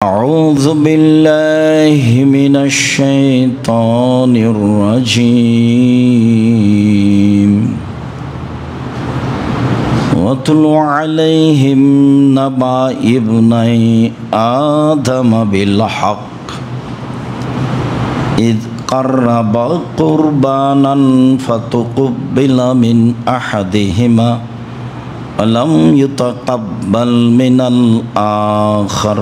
أعوذ بالله من الشيطان الرجيم واتل عليهم نبأ ابني آدم بالحق إذ قربا قربانا فتقبل من أحدهما ولم يتقبل من الآخر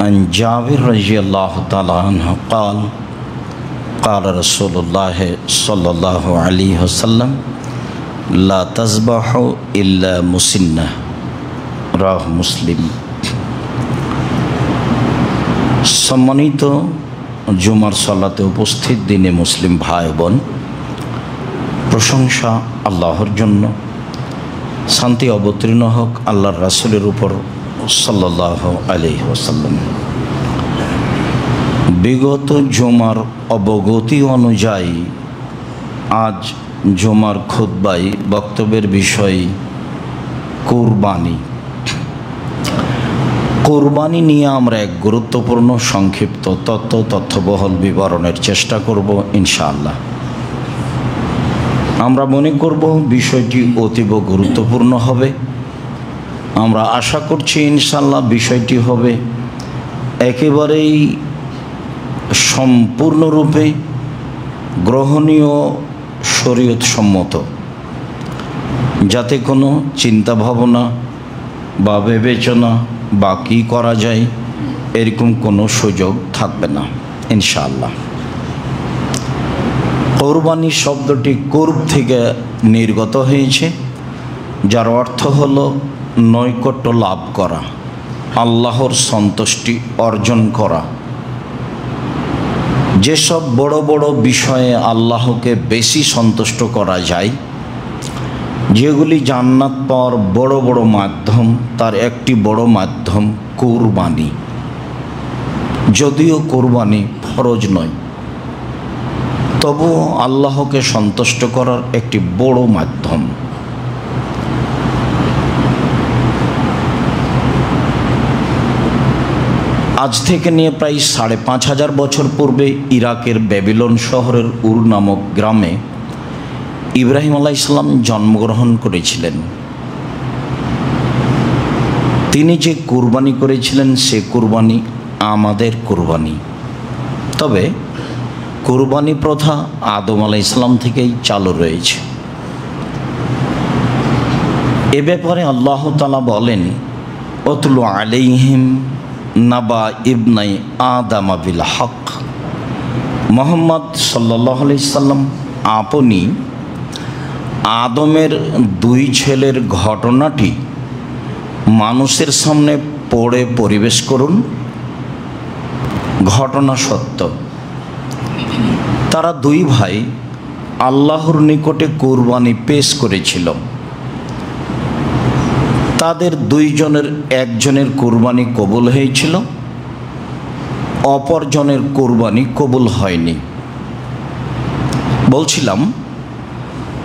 عن جابر رضي الله تعالى عنه قال قال رسول الله صلى الله عليه وسلم لا تذبحوا إلا مسنة রাহ মুসলিম। সম্মানিত জুমার সালাতে উপস্থিত দিনে মুসলিম ভাই বোন, প্রশংসা আল্লাহর জন্য, শান্তি অবতীর্ণ হোক আল্লাহর রাসূলের উপর সাল্লাল্লাহু আলাইহি ওয়াসাল্লাম। বিগত জুমার অবগতি অনুযায়ী আজ জুমার খুতবায় বক্তব্যের বিষয় কুরবানি। কুরবানি নিয়ে আমরা এক গুরুত্বপূর্ণ সংক্ষিপ্ত তথ্যবহল বিবরণের চেষ্টা করব ইনশাআল্লাহ। আমরা মনে করব বিষয়টি অতীব গুরুত্বপূর্ণ হবে। আমরা আশা করছি ইনশাআল্লাহ বিষয়টি হবে একেবারেই সম্পূর্ণরূপে গ্রহণীয়, শরীয়ত সম্মত, যাতে কোনো চিন্তা ভাবনা বা বিবেচনা বা কী করা যায় এরকম কোনো সুযোগ থাকবে না ইনশাআল্লাহ। কোরবানি শব্দটি কুরব থেকে নির্গত হয়েছে, যার অর্থ হলো নৈকট্য লাভ করা, আল্লাহর সন্তুষ্টি অর্জন করা। যেসব বড় বড় বিষয়ে আল্লাহকে বেশি সন্তুষ্ট করা যায়, যেগুলি জান্নাত পাওয়ার বড় বড় মাধ্যম, তার একটি বড় মাধ্যম কুরবানি। যদিও কুরবানি ফরজ নয়, তবুও আল্লাহকে সন্তুষ্ট করার একটি বড় মাধ্যম। আজ থেকে নিয়ে প্রায় ৫,৫০০ বছর পূর্বে ইরাকের ব্যাবিলন শহরের উর নামক গ্রামে ইব্রাহিম আলাইহিস সালাম জন্মগ্রহণ করেছিলেন। তিনি যে কুরবানি করেছিলেন সে কুরবানি আমাদের কুরবানি। তবে কুরবানি প্রথা আদম আলাইহিস সালাম থেকেই চালু রয়েছে। এ ব্যাপারে আল্লাহ তাআলা বলেন, ওয়াতলু আলাইহিম নাবা ইবনাই আদম বিল হক। মুহাম্মদ সাল্লাল্লাহু আলাইহি সাল্লাম আপনি আদমের দুই ছেলের ঘটনাটি মানুষের সামনে পড়ে পরিবেশ করুন। ঘটনা সত্য। তারা দুই ভাই আল্লাহর নিকটে কুরবানি পেশ করেছিল। তাদের দুইজনের একজনের কুরবানি কবুল হয়েছিল, অপরজনের কুরবানি কবুল হয়নি। বলছিলাম,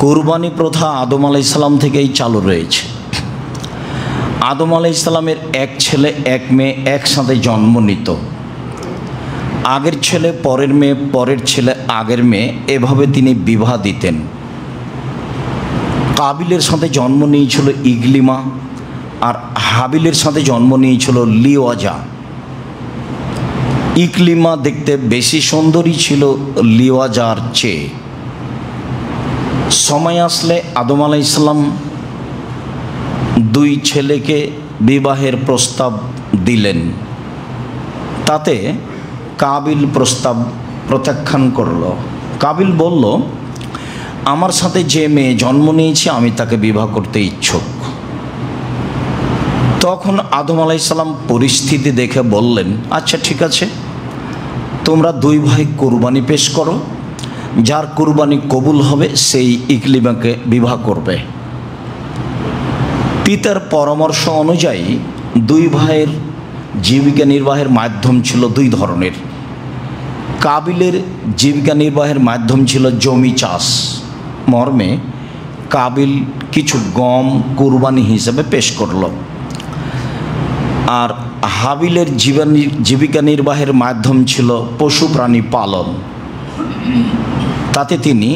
কুরবানি প্রথা আদম আলাইহিস সালাম থেকেই চালু রয়েছে। আদম আলাইহিস সালামের এক ছেলে এক মেয়ে একসাথে জন্ম নিত। আগের ছেলে পরের মেয়ে, পরের ছেলে আগের মেয়ে, এভাবে তিনি বিবাহ দিতেন। কাবিলের সাথে জন্ম নিয়েছিল ইগলিমা, আর হাবিলের সাথে জন্ম নিয়েছিল লিওয়াজা। ইকলিমা দেখতে বেশি সুন্দরী ছিল লিওয়াজার চেয়ে। সময় আসলে আদম আলাইহিস সালাম দুই ছেলেকে বিবাহের প্রস্তাব দিলেন। তাতে কাবিল প্রস্তাব প্রত্যাখ্যান করল। কাবিল বলল, আমার সাথে যে মেয়ে জন্ম নিয়েছে আমি তাকে বিবাহ করতে ইচ্ছুক। তখন আদম আলাইহিস সালাম পরিস্থিতি দেখে বললেন, আচ্ছা ঠিক আছে, তোমরা দুই ভাই কুরবানি পেশ করো, যার কুরবানি কবুল হবে সেই ইকলিমাকে বিবাহ করবে। পিতার পরামর্শ অনুযায়ী দুই ভাইয়ের জীবিকা নির্বাহের মাধ্যম ছিল দুই ধরনের। কাবিলের জীবিকা নির্বাহের মাধ্যম ছিল জমি চাষ, মর্মে কাবিল কিছু গম কুরবানি হিসেবে পেশ করল। আর হাবিলের জীবিকা নির্বাহের মাধ্যম ছিল পশু প্রাণী পালন। তাতে তিনি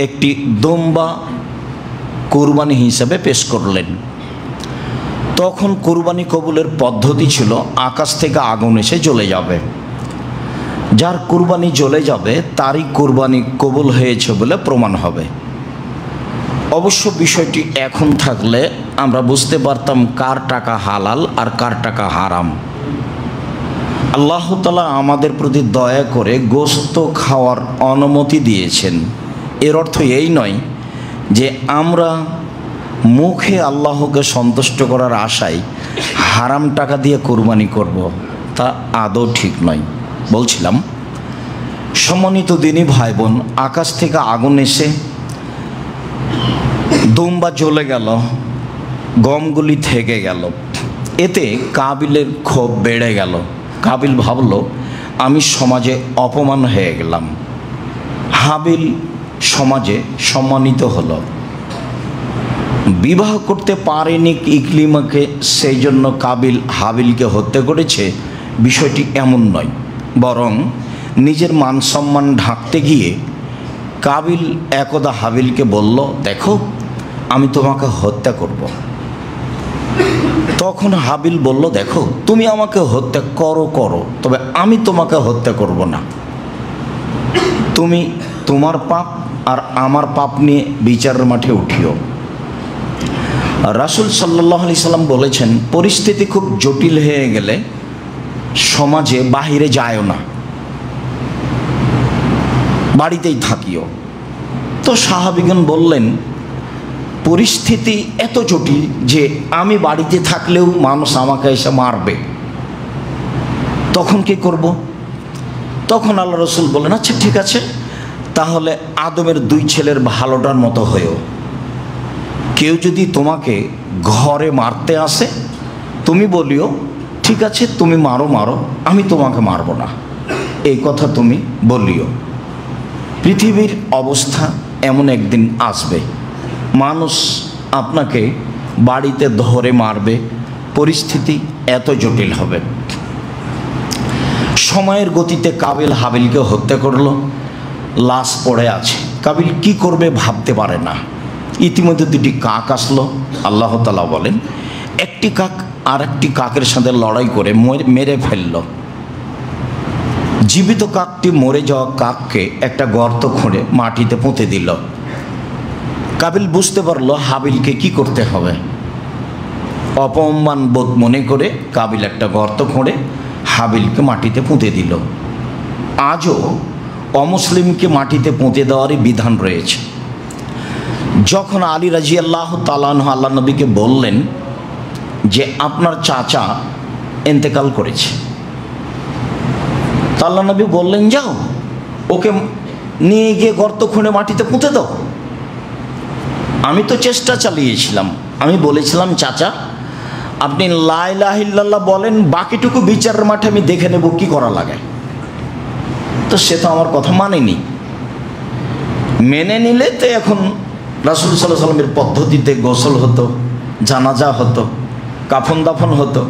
একটি দুম্বা কুরবানি হিসেবে পেশ করলেন। তখন কুরবানি কবুলের পদ্ধতি ছিল আকাশ থেকে আগুন এসে জ্বলে যাবে, যার কুরবানি জ্বলে যাবে তারই কুরবানি কবুল হয়েছে বলে প্রমাণ হবে। অবশ্য বিষয়টি এখন থাকলে আমরা বুঝতে পারতাম কার টাকা হালাল আর কার টাকা হারাম। আল্লাহ তাআলা আমাদের প্রতি দয়া করে গোশত খাওয়ার অনুমতি দিয়েছেন। এর অর্থ এই নয় যে আমরা মুখে আল্লাহকে সন্তুষ্ট করার আশায় হারাম টাকা দিয়ে কুরবানি করব, তা আদৌ ঠিক নয়। বলছিলাম, সম্মানিত দিনী ভাই বোন, আকাশ থেকে আগুন এসে দুম্বা জ্বলে গেল, গমগুলি থেকে গেল। এতে কাবিলের ক্ষোভ বেড়ে গেল। কাবিল ভাবল, আমি সমাজে অপমান হয়ে গেলাম। হাবিল সমাজে সম্মানিত হলো। বিবাহ করতে পারেনি ইকলিমাকে, সেই জন্য কাবিল হাবিলকে হত্যা করেছে, বিষয়টি এমন নয়। বরং নিজের মান সম্মান ঢাকতে গিয়ে কাবিল একদা হাবিলকে বলল, দেখো আমি তোমাকে হত্যা করব। তখন হাবিল বলল, দেখো তুমি আমাকে হত্যা করো, তবে আমি তোমাকে হত্যা করব না। তুমি তোমার পাপ আর আমার পাপ নিয়ে বিচারের মাঠে উঠিও। রাসূল সাল্লাল্লাহু আলাইহি সাল্লাম বলেছেন, পরিস্থিতি খুব জটিল হয়ে গেলে সমাজে বাহিরে যায়ও না, বাড়িতেই থাকিও। তো সাহাবীগণ বললেন, পরিস্থিতি এত জটিল যে আমি বাড়িতে থাকলেও মানুষ আমাকে এসে মারবে, তখন কি করব? তখন আল্লাহ রসুল বললেন, আচ্ছা ঠিক আছে, তাহলে আদমের 2 ছেলের ভালোটার মতো হয়েও। কেউ যদি তোমাকে ঘরে মারতে আসে, তুমি বলিও, ঠিক আছে তুমি মারো, আমি তোমাকে মারব না, এই কথা তুমি বলিও। পৃথিবীর অবস্থা এমন একদিন আসবে, মানুষ আপনাকে বাড়িতে ধরে মারবে, পরিস্থিতি এত জটিল হবে। সময়ের গতিতে কাবিল হাবিলকে হত্যা করলো, লাশ পড়ে আছে। কাবিল কি করবে ভাবতে পারে না। ইতিমধ্যে 2টি কাক আসলো। আল্লাহ তাআলা বলেন, একটি কাক আর একটি কাকের সাথে লড়াই করে মেরে ফেলল। জীবিত কাকটি মরে যাওয়া কাককে একটা গর্ত খুঁড়ে মাটিতে পুঁতে দিল। কাবিল বুঝতে পারলো হাবিলকে কি করতে হবে। অপমান বোধ মনে করে কাবিল একটা গর্ত খুঁড়ে হাবিলকে মাটিতে পুঁতে দিল। আজও অমুসলিমকে মাটিতে পুঁতে দেওয়ারই বিধান রয়েছে। যখন আলী রাদিয়াল্লাহু তাআলা আনহু আল্লাহ নবীকে বললেন যে আপনার চাচা ইন্তেকাল করেছে, আল্লাহ নবী বললেন, যাও ওকে নিয়ে গিয়ে গর্ত খুঁড়ে মাটিতে পুঁতে দাও। আমি তো চেষ্টা চালিয়েছিলাম, আমি বলেছিলাম, চাচা আপনি লা ইলাহা ইল্লাল্লাহ বলেন, বাকিটুকু বিচারের মাঠে আমি দেখে নেব কি করা লাগে। তো সে তো আমার কথা মানেনি। মেনে নিলে তো এখন রাসূল সাল্লাল্লাহু আলাইহি ওয়াসাল্লামের পদ্ধতিতে গোসল হতো, জানাজা হতো, কাফন দাফন হতো।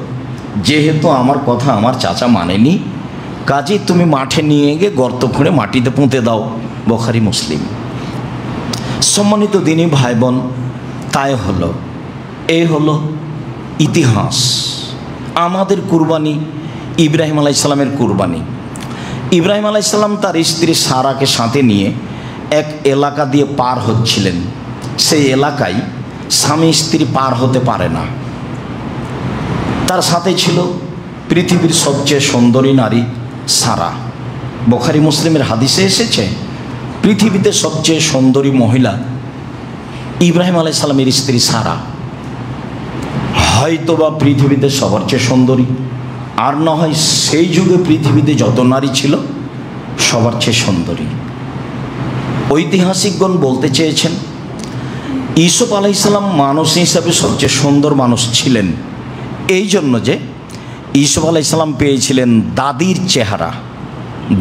যেহেতু আমার কথা আমার চাচা মানেনি, কাজেই তুমি মাঠে নিয়ে গিয়ে গর্ত খুঁড়ে মাটিতে পুঁতে দাও। বুখারী মুসলিম। সম্মানিত দিনী ভাই বোন, তাই হলো, এই হলো ইতিহাস। আমাদের কুরবানি ইব্রাহিম আলাইহিস সালামের কুরবানি। ইব্রাহিম আলাইহিস সালাম তার স্ত্রী সারাকে সাথে নিয়ে এক এলাকা দিয়ে পার হচ্ছিলেন। সেই এলাকায় স্বামী স্ত্রী পার হতে পারে না। তার সাথে ছিল পৃথিবীর সবচেয়ে সুন্দরী নারী সারা। বুখারী মুসলিমের হাদিসে এসেছে, পৃথিবীতে সবচেয়ে সুন্দরী মহিলা ইব্রাহিম আলাইহিস সালামের স্ত্রী সারা। হয়তোবা পৃথিবীতে সবার চেয়ে সুন্দরী, আর না হয় সেই যুগে পৃথিবীতে যত নারী ছিল সবার চেয়ে সুন্দরী। ঐতিহাসিকগণ বলতে চেয়েছেন, ইউসুফ আলাইহিস সালাম মানুষ হিসাবে সবচেয়ে সুন্দর মানুষ ছিলেন, এই জন্য যে ইউসুফ আলাইহিস সালাম পেয়েছিলেন দাদির চেহারা,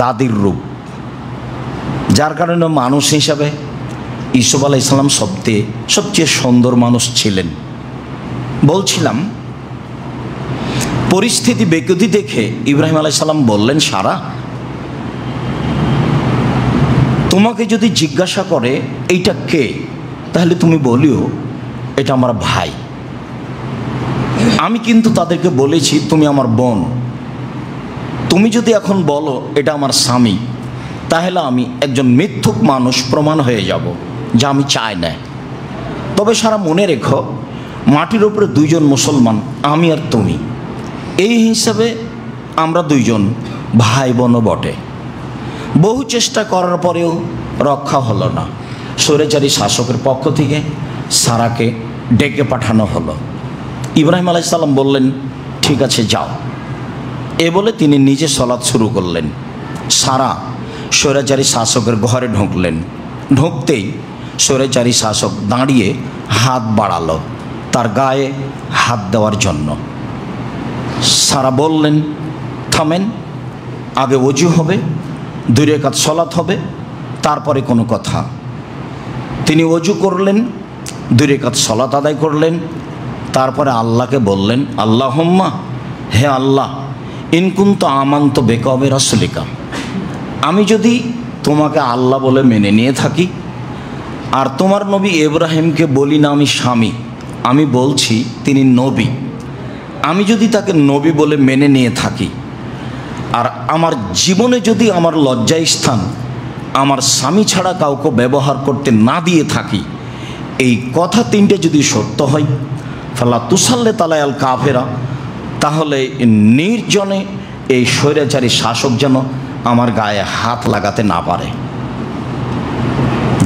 দাদির রূপ, যার কারণে মানুষ হিসাবে ইউসুফ আলাইহিসসালাম সবচেয়ে সুন্দর মানুষ ছিলেন। বলছিলাম, পরিস্থিতি বেকুতি দেখে ইব্রাহিম আলাইহিসসালাম বললেন, সারা, তোমাকে যদি জিজ্ঞাসা করে এইটা কে, তাহলে তুমি বলিও এটা আমার ভাই। আমি কিন্তু তাদেরকে বলেছি তুমি আমার বোন। তুমি যদি এখন বলো এটা আমার স্বামী, তাহলে আমি একজন মিথ্যুক মানুষ প্রমাণ হয়ে যাব, যা আমি চাই না। তবে সারা, মনে রেখো, মাটির উপরে দুইজন মুসলমান, আমি আর তুমি, এই হিসাবে আমরা দুইজন ভাই বোনও বটে। বহু চেষ্টা করার পরেও রক্ষা হলো না। স্বৈরাচারী শাসকের পক্ষ থেকে সারাকে ডেকে পাঠানো হলো। ইব্রাহিম আলাইহিসসালাম বললেন, ঠিক আছে, যাও। এ বলে তিনি নিজে সলাৎ শুরু করলেন। সারা স্বৈরাচারী শাসকের ঘরে ঢুকলেন। ঢুকতেই স্বৈরাচারী শাসক দাঁড়িয়ে হাত বাড়ালো তার গায়ে হাত দেওয়ার জন্য। সারা বললেন, থামেন, আগে ওযু হবে, 2 রাকাত সলাৎ হবে, তারপরে কোনো কথা। তিনি ওযু করলেন, 2 রাকাত সলাৎ আদায় করলেন, তারপরে আল্লাহকে বললেন, আল্লাহুম্মা, হে আল্লাহ, ইন কুনতু আমানতু বিকা ওয়া বিরাসূলিকা, আমি যদি তোমাকে আল্লাহ বলে মেনে নিয়ে থাকি, আর তোমার নবী ইব্রাহিমকে বলি না আমি স্বামী, আমি বলছি তিনি নবী, আমি যদি তাকে নবী বলে মেনে নিয়ে থাকি, আর আমার জীবনে যদি আমার লজ্জায় স্থান আমার স্বামী ছাড়া কাউকে ব্যবহার করতে না দিয়ে থাকি, এই কথা 3টে যদি সত্য হয়, ফালা তুসাল্লে তালায়াল কাফেরা, তাহলে নির্জনে এই স্বৈরাচারী শাসক যেন আমার গায়ে হাত লাগাতে না পারে।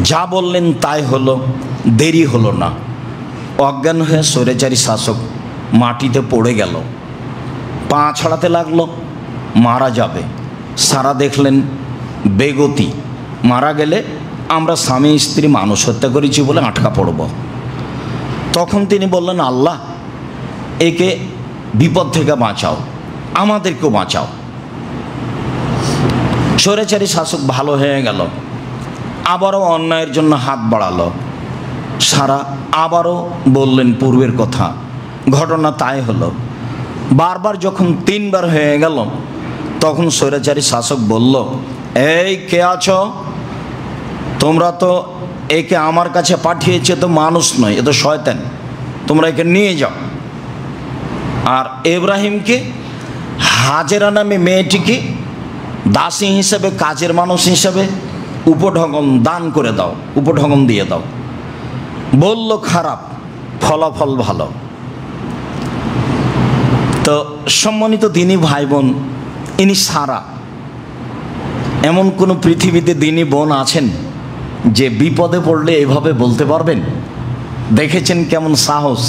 যা বললেন তাই হলো, দেরি হলো না। অজ্ঞান হয়ে স্বৈরাচারী শাসক মাটিতে পড়ে গেল, পা ছড়াতে লাগলো, মারা যাবে। সারা দেখলেন বেগতি, মারা গেলে আমরা স্বামী স্ত্রী মানুষ হত্যা করেছি বলে আটকা পড়ব। তখন তিনি বললেন, আল্লাহ, একে বিপদ থেকে বাঁচাও, আমাদেরকেও বাঁচাও। স্বৈরাচারী শাসক ভালো হয়ে গেল, আবারও অন্যায়ের জন্য হাত বাড়ালো। সারা আবারও বললেন পূর্বের কথা, ঘটনা তাই হলো। বারবার যখন 3 বার হয়ে গেল, তখন স্বৈরাচারী শাসক বলল, এই কে আছো? তোমরা তো একে আমার কাছে পাঠিয়েছে, তো মানুষ নয়, এ তো শয়তান, তোমরা একে নিয়ে যাও। আর ইব্রাহিমকে, হাজেরা নামে মেয়েটিকে দাসী হিসেবে, কাজের মানুষ হিসেবে উপঢৌকন দান করে দাও, উপঢৌকন দিয়ে দাও। বলল খারাপ, ফলাফল ভালো। তো সম্মানিত দিনী ভাই বোন, ইনি সারা। এমন কোনো পৃথিবীতে দিনী বোন আছেন যে বিপদে পড়লে এভাবে বলতে পারবেন? দেখেছেন কেমন সাহস,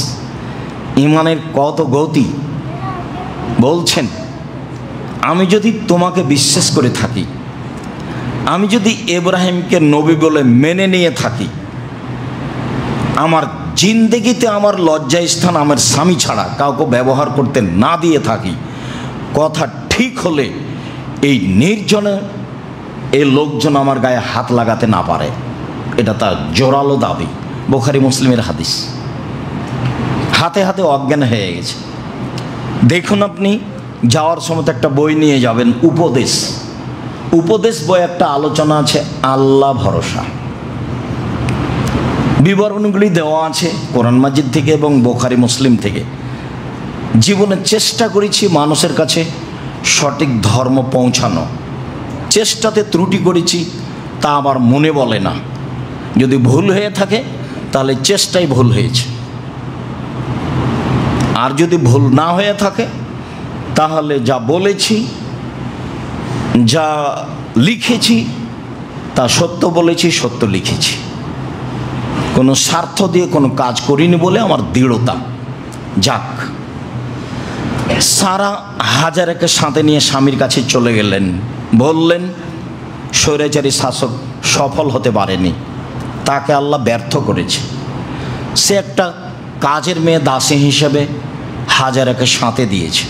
ইমানের কত গতি। বলছেন, আমি যদি তোমাকে বিশ্বাস করে থাকি, আমি যদি ইব্রাহিমকে নবী বলে মেনে নিয়ে থাকি, আমার জিন্দেগিতে আমার লজ্জায় স্থান আমার স্বামী ছাড়া কাউকে ব্যবহার করতে না দিয়ে থাকি, কথা ঠিক হলে এই নির্জনে এই লোকজন আমার গায়ে হাত লাগাতে না পারে। এটা তার জোরালো দাবি, বুখারী মুসলিমের হাদিস। হাতে হাতে অজ্ঞান হয়ে গেছে। দেখুন, আপনি যাওয়ার সময় একটা বই নিয়ে যাবেন, উপদেশ। উপদেশ বই একটা আলোচনা আছে আল্লাহ ভরসা, বিবরণগুলি দেওয়া আছে কোরআন মাজিদ থেকে এবং বুখারী মুসলিম থেকে। জীবনে চেষ্টা করেছি মানুষের কাছে সঠিক ধর্ম পৌঁছানো, চেষ্টাতে ত্রুটি করেছি, তা আমার মনে বলে না। যদি ভুল হয়ে থাকে তাহলে চেষ্টাই ভুল হয়েছে, আর যদি ভুল না হয়ে থাকে তাহলে যা বলেছি, যা লিখেছি তা সত্য বলেছি, সত্য লিখেছি। কোনো স্বার্থ দিয়ে কোনো কাজ করিনি বলে আমার দৃঢ়তা। যাক, সারা হাজারাকে সাথে নিয়ে স্বামীর কাছে চলে গেলেন। বললেন, স্বৈরাচারী শাসক সফল হতে পারেনি, তাকে আল্লাহ ব্যর্থ করেছে। সে একটা কাজের মেয়ে দাসী হিসেবে হাজারাকে সাথে দিয়েছে।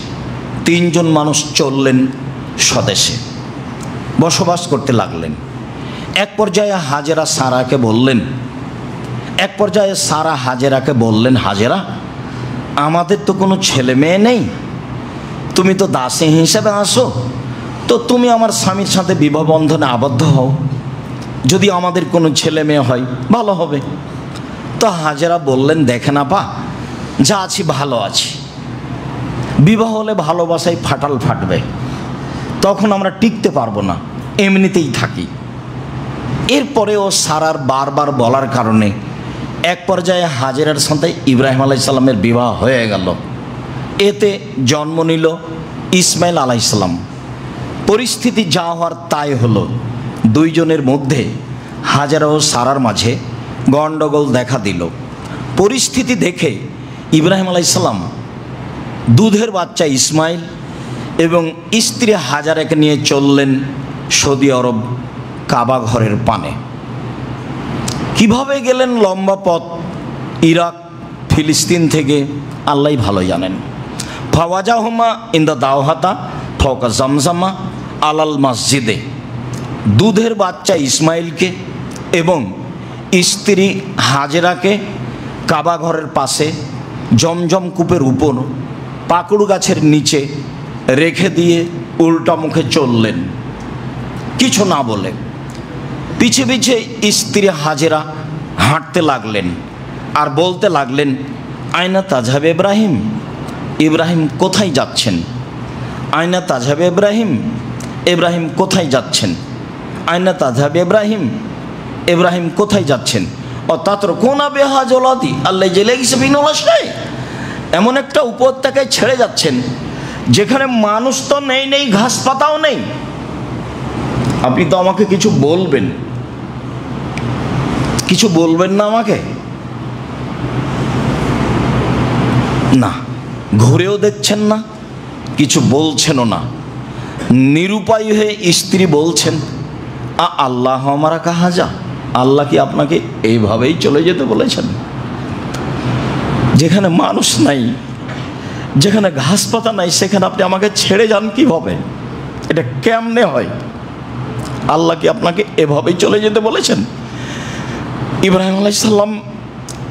3 জন মানুষ চললেন স্বদেশে, বসবাস করতে লাগলেন। এক পর্যায়ে হাজেরা সারাকে বললেন, এক পর্যায়ে সারা হাজেরাকে বললেন, হাজেরা, আমাদের তো কোনো ছেলে মেয়ে নেই, তুমি তো দাসী হিসেবে আসো, তো তুমি আমার স্বামীর সাথে বিবাহ বন্ধনে আবদ্ধ হও, যদি আমাদের কোনো ছেলে মেয়ে হয় ভালো হবে। তো হাজেরা বললেন, দেখেন আপা, যা আছি ভালো আছি, বিবাহ হলে ভালোবাসায় ফাটাল ফাটবে, তখন আমরা টিকতে পারবো না, এমনিতেই থাকি। এরপরেও সারার বারবার বলার কারণে এক পর্যায়ে হাজেরার সাথে ইব্রাহিম আলাইসাল্লামের বিবাহ হয়ে গেল। এতে জন্ম নিল ইসমাইল আলাইসাল্লাম। পরিস্থিতি যা হওয়ার তাই হলো। দুইজনের মধ্যে হাজেরা ও সারার মাঝে গণ্ডগোল দেখা দিল। পরিস্থিতি দেখে ইব্রাহিম আলাইসাল্লাম দুধের বাচ্চা ইসমাইল এবং স্ত্রী হাজারাকে নিয়ে চললেন সৌদি আরব কাবা ঘরের পানে। কিভাবে গেলেন লম্বা পথ, ইরাক ফিলিস্তিন থেকে আল্লাহই ভালো জানেন। ফাওয়াজাহুমা ইন্দা দাওহাতা ফওকা জামজামা আলাল মসজিদে। দুধের বাচ্চা ইসমাইলকে এবং স্ত্রী হাজেরাকে কাবা ঘরের পাশে জমজম কূপের উপর পাকুড় গাছের নিচে রেখে দিয়ে উল্টা মুখে চললেন, কিছু না বলে। পিছে পিছে স্ত্রী হাজেরা হাঁটতে লাগলেন আর বলতে লাগলেন, আয়না তাজহাব ইব্রাহিম, ইব্রাহিম কোথায় যাচ্ছেন? আয়না তাজহাব ইব্রাহিম, ইব্রাহিম কোথায় যাচ্ছেন? আয়না তাজহাব ইব্রাহিম, ইব্রাহিম কোথায় যাচ্ছেন? অর্থাৎ কোনা বেহাজলাদি আল্লাহ জেলে গেছে বিনলাশায়, এমন একটা উপত্যকায় ছেড়ে যাচ্ছেন যেখানে মানুষ তো নেই, ঘাস পাতাও নেই। আপনি তো আমাকে কিছু বলবেন, কিছু বলবেন না আমাকে? না, ঘুরেও দেখছেন না, কিছু বলছেনও না। নিরুপায় হয়ে স্ত্রী বলছেন, আল্লাহ আমারা কাহা যা, আল্লাহ কি আপনাকে এইভাবেই চলে যেতে বলেছেন? যেখানে মানুষ নাই, যেখানে ঘাস পাতা নাই, সেখানে আপনি আমাকে ছেড়ে যান কিভাবে? এটা কেমনে হয়? আল্লাহ কি আপনাকে এভাবেই চলে যেতে বলেছেন? ইব্রাহিম আলাইহিসসালাম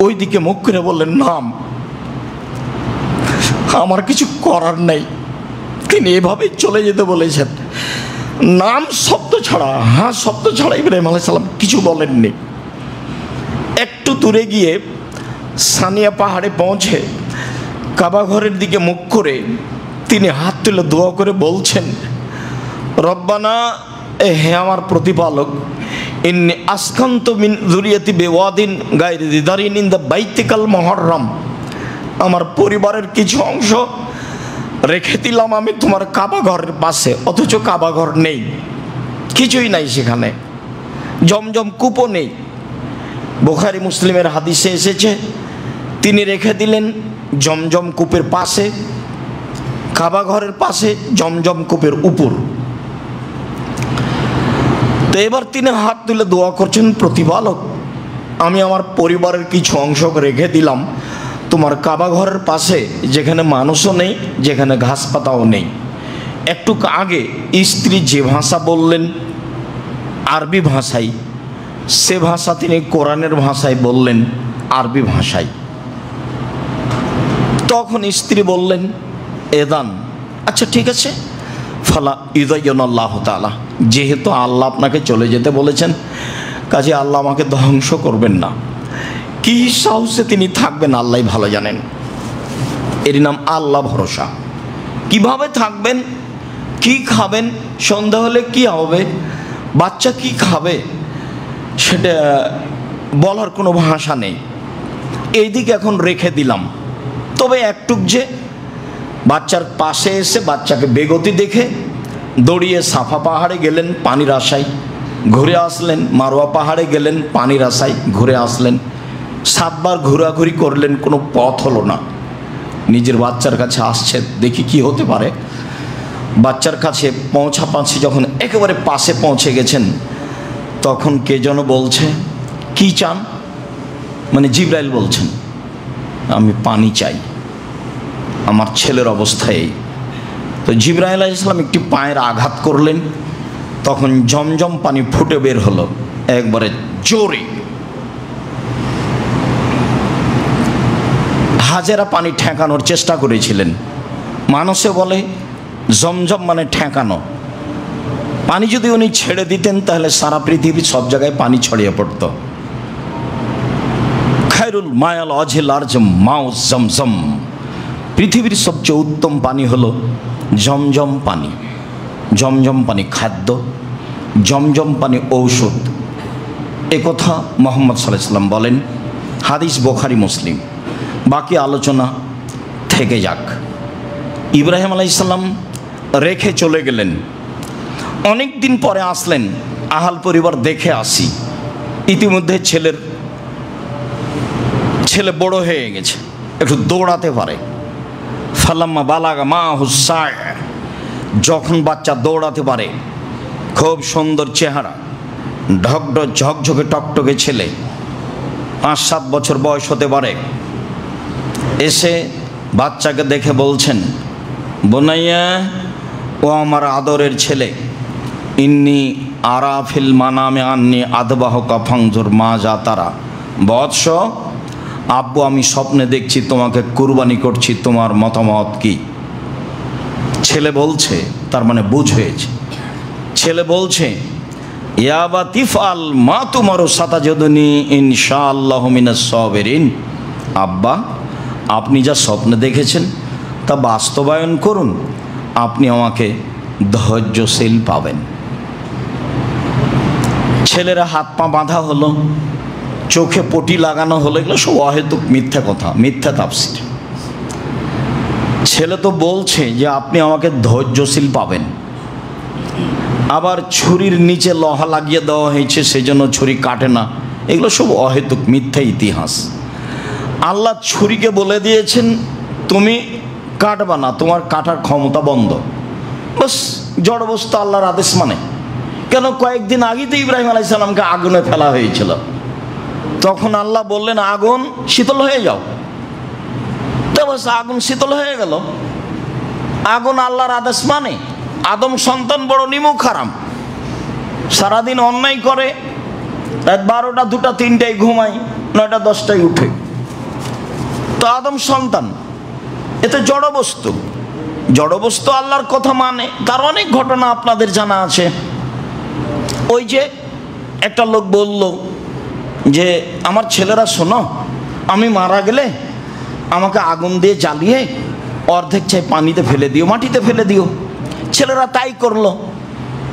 ওই দিকে মুখ করে বললেন, নাম, আমার কিছু করার নেই, তিনি এভাবেই চলে যেতে বলেছেন। নাম শব্দ ছাড়া, হ্যাঁ শব্দ ছাড়া ইব্রাহিম আলাইহিসসালাম কিছু বলেননি। একটু দূরে গিয়ে সানিয়া পাহাড়ে পৌঁছে কাবা ঘরের দিকে মুখ করে তিনি হাত তুলে দোয়া করে বলছেন, রব্বানা, হে আমার প্রতিপালক, ইন্নী আসকান্তু মিন যুরিয়াতি বিওয়াদিন গায়রি যি যারিন ইনদা বাইতিকাল মুহাররম, আমার পরিবারের কিছু অংশ রেখে দিলাম আমি তোমার কাবা ঘরের পাশে, অথচ কাবা ঘর নেই, কিছুই নাই সেখানে, জমজম কূপও নেই। বুখারী মুসলিমের হাদিসে এসেছে, তিনি রেখে দিলেন জমজম কূপের পাশে, কাবা ঘরের পাশে জমজম কূপের উপর। তো এবার তিনি হাত তুলে দোয়া করছেন, প্রতিপালক, আমি আমার পরিবারের কিছু অংশ রেখে দিলাম তোমার কাবা ঘরের পাশে, যেখানে মানুষও নেই, যেখানে ঘাস পাতাও নেই। একটু আগে স্ত্রী যে ভাষা বললেন আরবি ভাষায়, সে ভাষা তিনি কোরআনের ভাষায় বললেন আরবি ভাষায়। তখন স্ত্রী বললেন, এদান, আচ্ছা ঠিক আছে, ফালা ইদাইয়ানাল্লাহ তাআলা, যেহেতু আল্লাহ আপনাকে চলে যেতে বলেছেন, কাজে আল্লাহ আমাকে ধ্বংস করবেন না। কি সাহসে তিনি থাকবেন আল্লাহই ভালো জানেন। এর নাম আল্লাহ ভরসা। কিভাবে থাকবেন, কি খাবেন, সন্ধ্যা হলে কি হবে, বাচ্চা কি খাবে, সেটা বলার কোনো ভাষা নেই। এইদিকে এখন রেখে দিলাম, তবে একটুক যে বাচ্চার পাশে এসে বাচ্চাকে বেগতি দেখে দৌড়িয়ে সাফা পাহাড়ে গেলেন পানির আশায়, ঘুরে আসলেন, মারোয়া পাহাড়ে গেলেন পানির আশায়, ঘুরে আসলেন। 7 বার ঘোরাঘুরি করলেন, কোনো পথ হলো না। নিজের বাচ্চার কাছে আসছে, দেখি কি হতে পারে। বাচ্চার কাছে পৌঁছাপাছি যখন একেবারে পাশে পৌঁছে গেছেন, তখন কে যেন বলছে, কি চান? মানে জিবরাইল বলছেন, আমি পানি চাই, আমার ছেলের অবস্থা এই। তো জিবরাইল আলাইহিস সালাম একটি পায়ের আঘাত করলেন, তখন জমজম পানি ফুটে বের হলো একবারে জোরে। হাজেরা পানি ঠেকানোর চেষ্টা করেছিলেন। মানুষে বলে জমজম মানে ঠেকানো। পানি যদি উনি ছেড়ে দিতেন তাহলে সারা পৃথিবীর সব জায়গায় পানি ছড়িয়ে পড়ত। খায়রুল মায়াল অঝিল আর মাও জমজম, পৃথিবীর সবচেয়ে উত্তম পানি হলো জমজম পানি। জমজম পানি খাদ্য, জমজম পানি ঔষধ, এ কথা মুহাম্মদ সাল্লাল্লাহু আলাইহি ওয়াসাল্লাম বলেন। হাদিস বুখারী মুসলিম। বাকি আলোচনা থেকে যাক। ইব্রাহিম আলাইহিস সালাম রেখে চলে গেলেন। অনেক দিন পরে আসলেন, আহাল পরিবার দেখে আসি। ইতিমধ্যে ছেলে বড় হয়ে গেছে, একটু দৌড়াতে পারে। ফালাম্মা বালাগা মা হুসা, যখন বাচ্চা দৌড়াতে পারে, খুব সুন্দর চেহারা, ঢকঢক ঝকঝকে টকটকে ছেলে, 5-7 বছর বয়স হতে পারে। এসে বাচ্চাকে দেখে বলছেন, বোনাইয়া, ও আমার আদরের ছেলে, ইন্নি আরাফিল মানামে আন্নি আদবাহকা ফাংজুর মা যা তারা। বৎস, আব্বু আমি স্বপ্নে দেখছি তোমাকে কুরবানি করছি, তোমার মতামত কি? ছেলে বলছে, তার মানে বুঝ হয়েছে। ছেলে বলছে, ইয়াবা তিফাল মা তুমারু সাতাজুদুনি ইনশাআল্লাহু মিনাস সাবিরিন। আব্বা, আপনি যা স্বপ্নে দেখেছেন তা বাস্তবায়ন করুন, আপনি আমাকে ধৈর্যশীল পাবেন। ছেলেরা হাত পা বাঁধা হলো, চোখে পটি লাগানো হলো, এগুলো সব অহেতুক মিথ্যা কথা, মিথ্যা তাফসীর। ছেলে তো বলছে যে আপনি আমাকে ধৈর্যশীল পাবেন, আবার ছুরির নিচে লোহা লাগিয়ে দেওয়া হয়েছে সেজন্য ছুরি কাটে না, এগুলো সব অহেতুক মিথ্যা ইতিহাস। আল্লাহ ছুরিকে বলে দিয়েছেন তুমি কাটবা না, তোমার কাটার ক্ষমতা বন্ধ। বাস, জড়বস্তু আল্লাহর আদেশ মানে। কেন, কয়েকদিন আগেই তো ইব্রাহিম আলাইহিস সালামকে আগুনে ফেলা হয়েছিল, তখন আল্লাহ বললেন আগুন শীতল হয়ে যাও, তো বাস আগুন শীতল হয়ে গেল। আগুন আল্লাহর আদেশ মানে। আদম সন্তান বড় নিমুখ হারাম, সারাদিন অন্যায় করে, রাত 12টা 2টা 3টায় ঘুমায়, 9টা 10টায় উঠে, তো আদম সন্তান। এতে জড়বস্তু, জড়বস্তু আল্লাহর কথা মানে। তার অনেক ঘটনা আপনাদের জানা আছে। ওই যে একটা লোক বলল যে আমার ছেলেরা শোনো, আমি মারা গেলে আমাকে আগুন দিয়ে জ্বালিয়ে অর্ধেক চাই পানিতে ফেলে দিও, মাটিতে ফেলে দিও। ছেলেরা তাই করলো।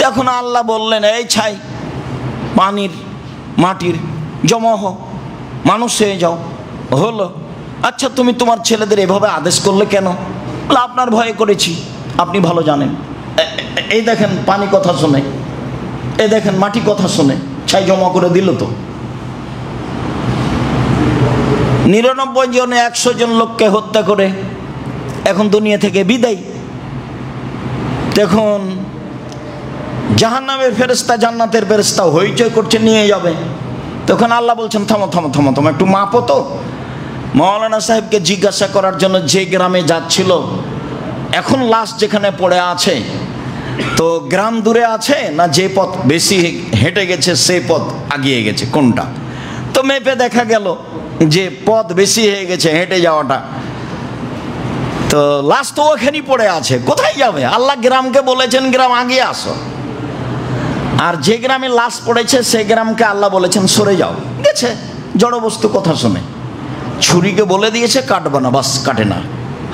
তখন আল্লাহ বললেন, এই ছাই পানির মাটির জমা হোক, মানুষ হয়ে যাও। হলো। আচ্ছা, তুমি তোমার ছেলেদের এভাবে আদেশ করলে কেন? আপনার ভয়ে করেছি, আপনি ভালো জানেন। এই দেখেন পানি কথা শোনে, এই দেখেন মাটি কথা শোনে, ছাই জমা করে দিল। তো 99 জনে 100 জন লোককে হত্যা করে এখন দুনিয়া থেকে বিদায়। দেখুন জাহান্নামের ফেরেশতা জান্নাতের ফেরেশতা হইচই করছে, নিয়ে যাবে। তখন আল্লাহ বলছেন থামো থামো থামো, তোমার একটু মাপো তো। মাওলানা সাহেবকে জিজ্ঞাসা করার জন্য যে গ্রামে যাচ্ছিল, এখন লাশ যেখানে পড়ে আছে, তো গ্রাম দূরে আছে না যে পথ বেশি হেঁটে গেছে সেই পথ আগিয়ে গেছে, কোনটা? তো মেপে দেখা গেল যে পথ বেশি হয়ে গেছে হেঁটে যাওয়াটা। তো লাশ তো ওখানেই পড়ে আছে, কোথায় যাবে? আল্লাহ গ্রামকে বলেছেন গ্রাম আগিয়ে আসো। আর যে গ্রামে লাশ পড়েছে সেই গ্রামকে আল্লাহ বলেছেন সরে যাও, গেছে। জড়বস্তু কথা শুনে ছুরিকে বলে দিয়েছে কাটবে না, বাস কাটে না,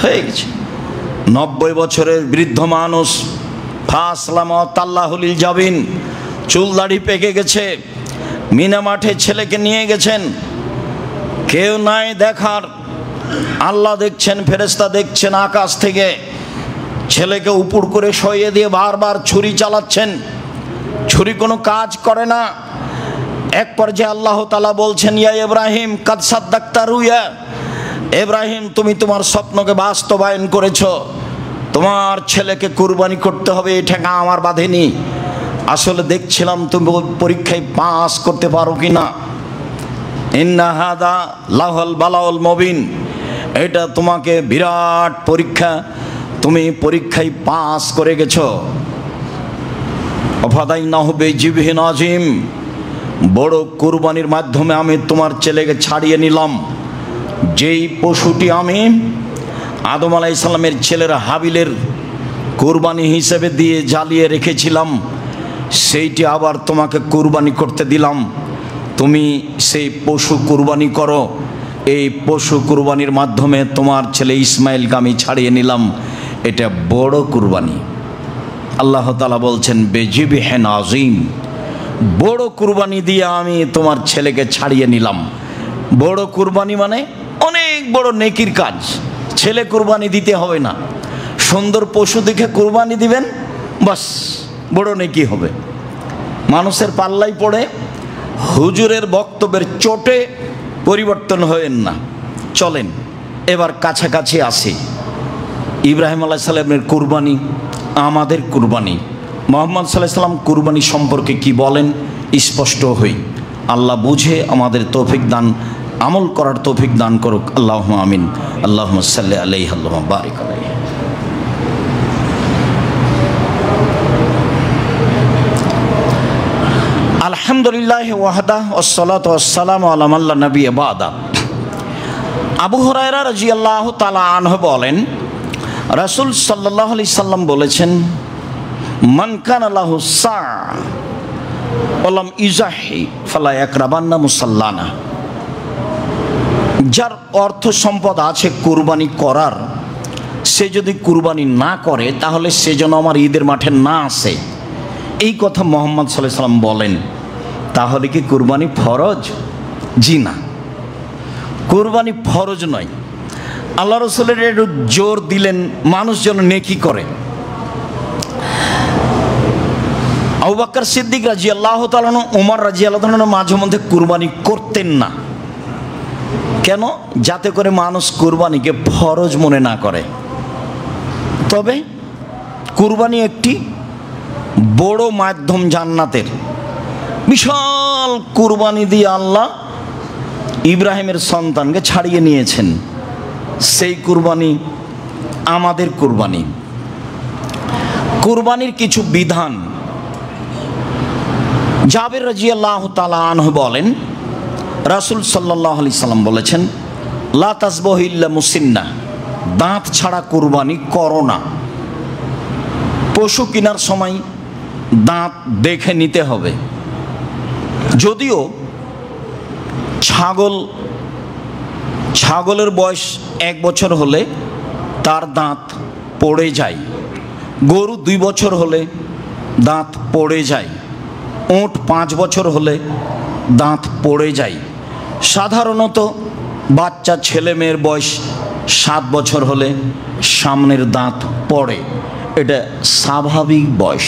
হয়ে গেছে। 90 বছরের বৃদ্ধ মানুষ, ফাসলামাতাল্লাহুল জাবিন, চুল দাড়ি পেকে গেছে, মিনা মাঠে ছেলেকে নিয়ে গেছেন, কেউ নাই দেখার। আল্লাহ দেখছেন, ফেরেশতা দেখছেন আকাশ থেকে। ছেলেকে উপর করে সইয়ে দিয়ে বারবার ছুরি চালাচ্ছেন, ছুরি কোনো কাজ করে না। এক পর্যায়ে আল্লাহ তাআলা বলছেন, ইয়া ইব্রাহিম কাদ সাদ্দাকতা রুয়া, ইব্রাহিম তুমি তোমার স্বপ্নকে বাস্তবায়ন করেছো, তোমার ছেলেকে কুরবানি করতে হবে, এই ঠেকা আমার বাঁধেনি। আসলে দেখছিলাম তুমি পরীক্ষায় পাস করতে পারো কিনা। ইন্না হাদা লাহুল বালাউল মুবিন, এটা তোমাকে বিরাট পরীক্ষা, তুমি পরীক্ষায় পাস করে গেছো। অফাদাইনাহু বিজিবহিন আযীম, বড় কুরবানির মাধ্যমে আমি তোমার ছেলেকে ছাড়িয়ে নিলাম, যেই পশুটি আমি আদম আলাইহিস সালামের ছেলের হাবিলের কুরবানি হিসেবে দিয়ে জ্বালিয়ে রেখেছিলাম, সেইটি আবার তোমাকে কুরবানি করতে দিলাম। তুমি সেই পশু কুরবানি করো। এই পশু কুরবানির মাধ্যমে তোমার ছেলে ইসমাইলকে আমি ছাড়িয়ে নিলাম। এটা বড় কুরবানি। আল্লাহ তাআলা বলছেন বেজিবিহিন আযীম, বড় কুরবানি দিয়ে আমি তোমার ছেলেকে ছাড়িয়ে নিলাম। বড় কুরবানি মানে অনেক বড় নেকির কাজ। ছেলে কুরবানি দিতে হবে না, সুন্দর পশু দেখে কুরবানি দিবেন, বাস বড় নেকি হবে। মানুষের পাল্লাই পড়ে হুজুরের বক্তব্যের চোটে পরিবর্তন হয়েন না। চলেন এবার কাছাকাছি আসি। ইব্রাহিম আলাইহিস সালামের কুরবানি, আমাদের কুরবানি, মুহাম্মদ সাল্লাল্লাহু আলাইহি ওয়াসাল্লাম কুরবানি সম্পর্কে কি বলেন স্পষ্ট হই। আল্লাহ বুঝে আমাদের তৌফিক দান, আমল করার তৌফিক দান করুক। আল্লাহুম্মা আমিন। আল্লাহুম্মা সাল্লি আলাইহি আল্লাহুম্মা বারিক আলাইহি। আলহামদুলিল্লাহ ওয়াহদা ওয়াসসালাতু ওয়াসসালামু আলা মান লা নাবিয়্যা বাদা। আবু হুরায়রা রাদিয়াল্লাহু তাআলা আনহু বলেন, রাসূল সাল্লাল্লাহু আলাইহি সাল্লাম বলেছেন, মান কানা লাহু সা ওয়ালাম ইজাহি ফালা ইয়াকরাবান্না মুসাল্লানা। যার অর্থ সম্পদ আছে কুরবানি করার, সে যদি কুরবানি না করে তাহলে সে যেন আমার ঈদের মাঠে না আসে। এই কথা মুহাম্মদ সাল্লাল্লাহু আলাইহি সাল্লাম বলেন। তাহলে কি কুরবানি ফরজ? জি না, কুরবানি ফরজ নয়। আল্লাহ রাসূলের একটু জোর দিলেন মানুষ যেন নেকি করে। আবু বকর সিদ্দিক রাদিয়াল্লাহু তাআলা, ওমর রাদিয়াল্লাহু তাআলা মাঝে মধ্যে কুরবানি করতেন না। কেন? যাতে করে মানুষ কুরবানিকে ফরজ মনে না করে। তবে কুরবানি একটি বড় মাধ্যম জান্নাতের। বিশাল কুরবানি দিয়ে আল্লাহ ইব্রাহিমের সন্তানকে ছাড়িয়ে নিয়েছেন। সেই কুরবানি আমাদের কুরবানি। কুরবানির কিছু বিধান। জাবের রাদিয়াল্লাহু তাআলা আনহু বলেন, রাসূল সাল্লাল্লাহু আলাইহি সাল্লাম বলেছেন, লা তাসবাহু ইল্লা মুসিন্না, দাঁত ছাড়া কুরবানি করো না। পশু কেনার সময় দাঁত দেখে নিতে হবে। যদিও ছাগলের বয়স 1 বছর হলে তার দাঁত পড়ে যায়, গরু 2 বছর হলে দাঁত পড়ে যায়, উট 5 বছর হলে দাঁত পড়ে যায়। সাধারণত বাচ্চা ছেলে মেয়ের বয়স 7 বছর হলে সামনের দাঁত পড়ে, এটা স্বাভাবিক বয়স।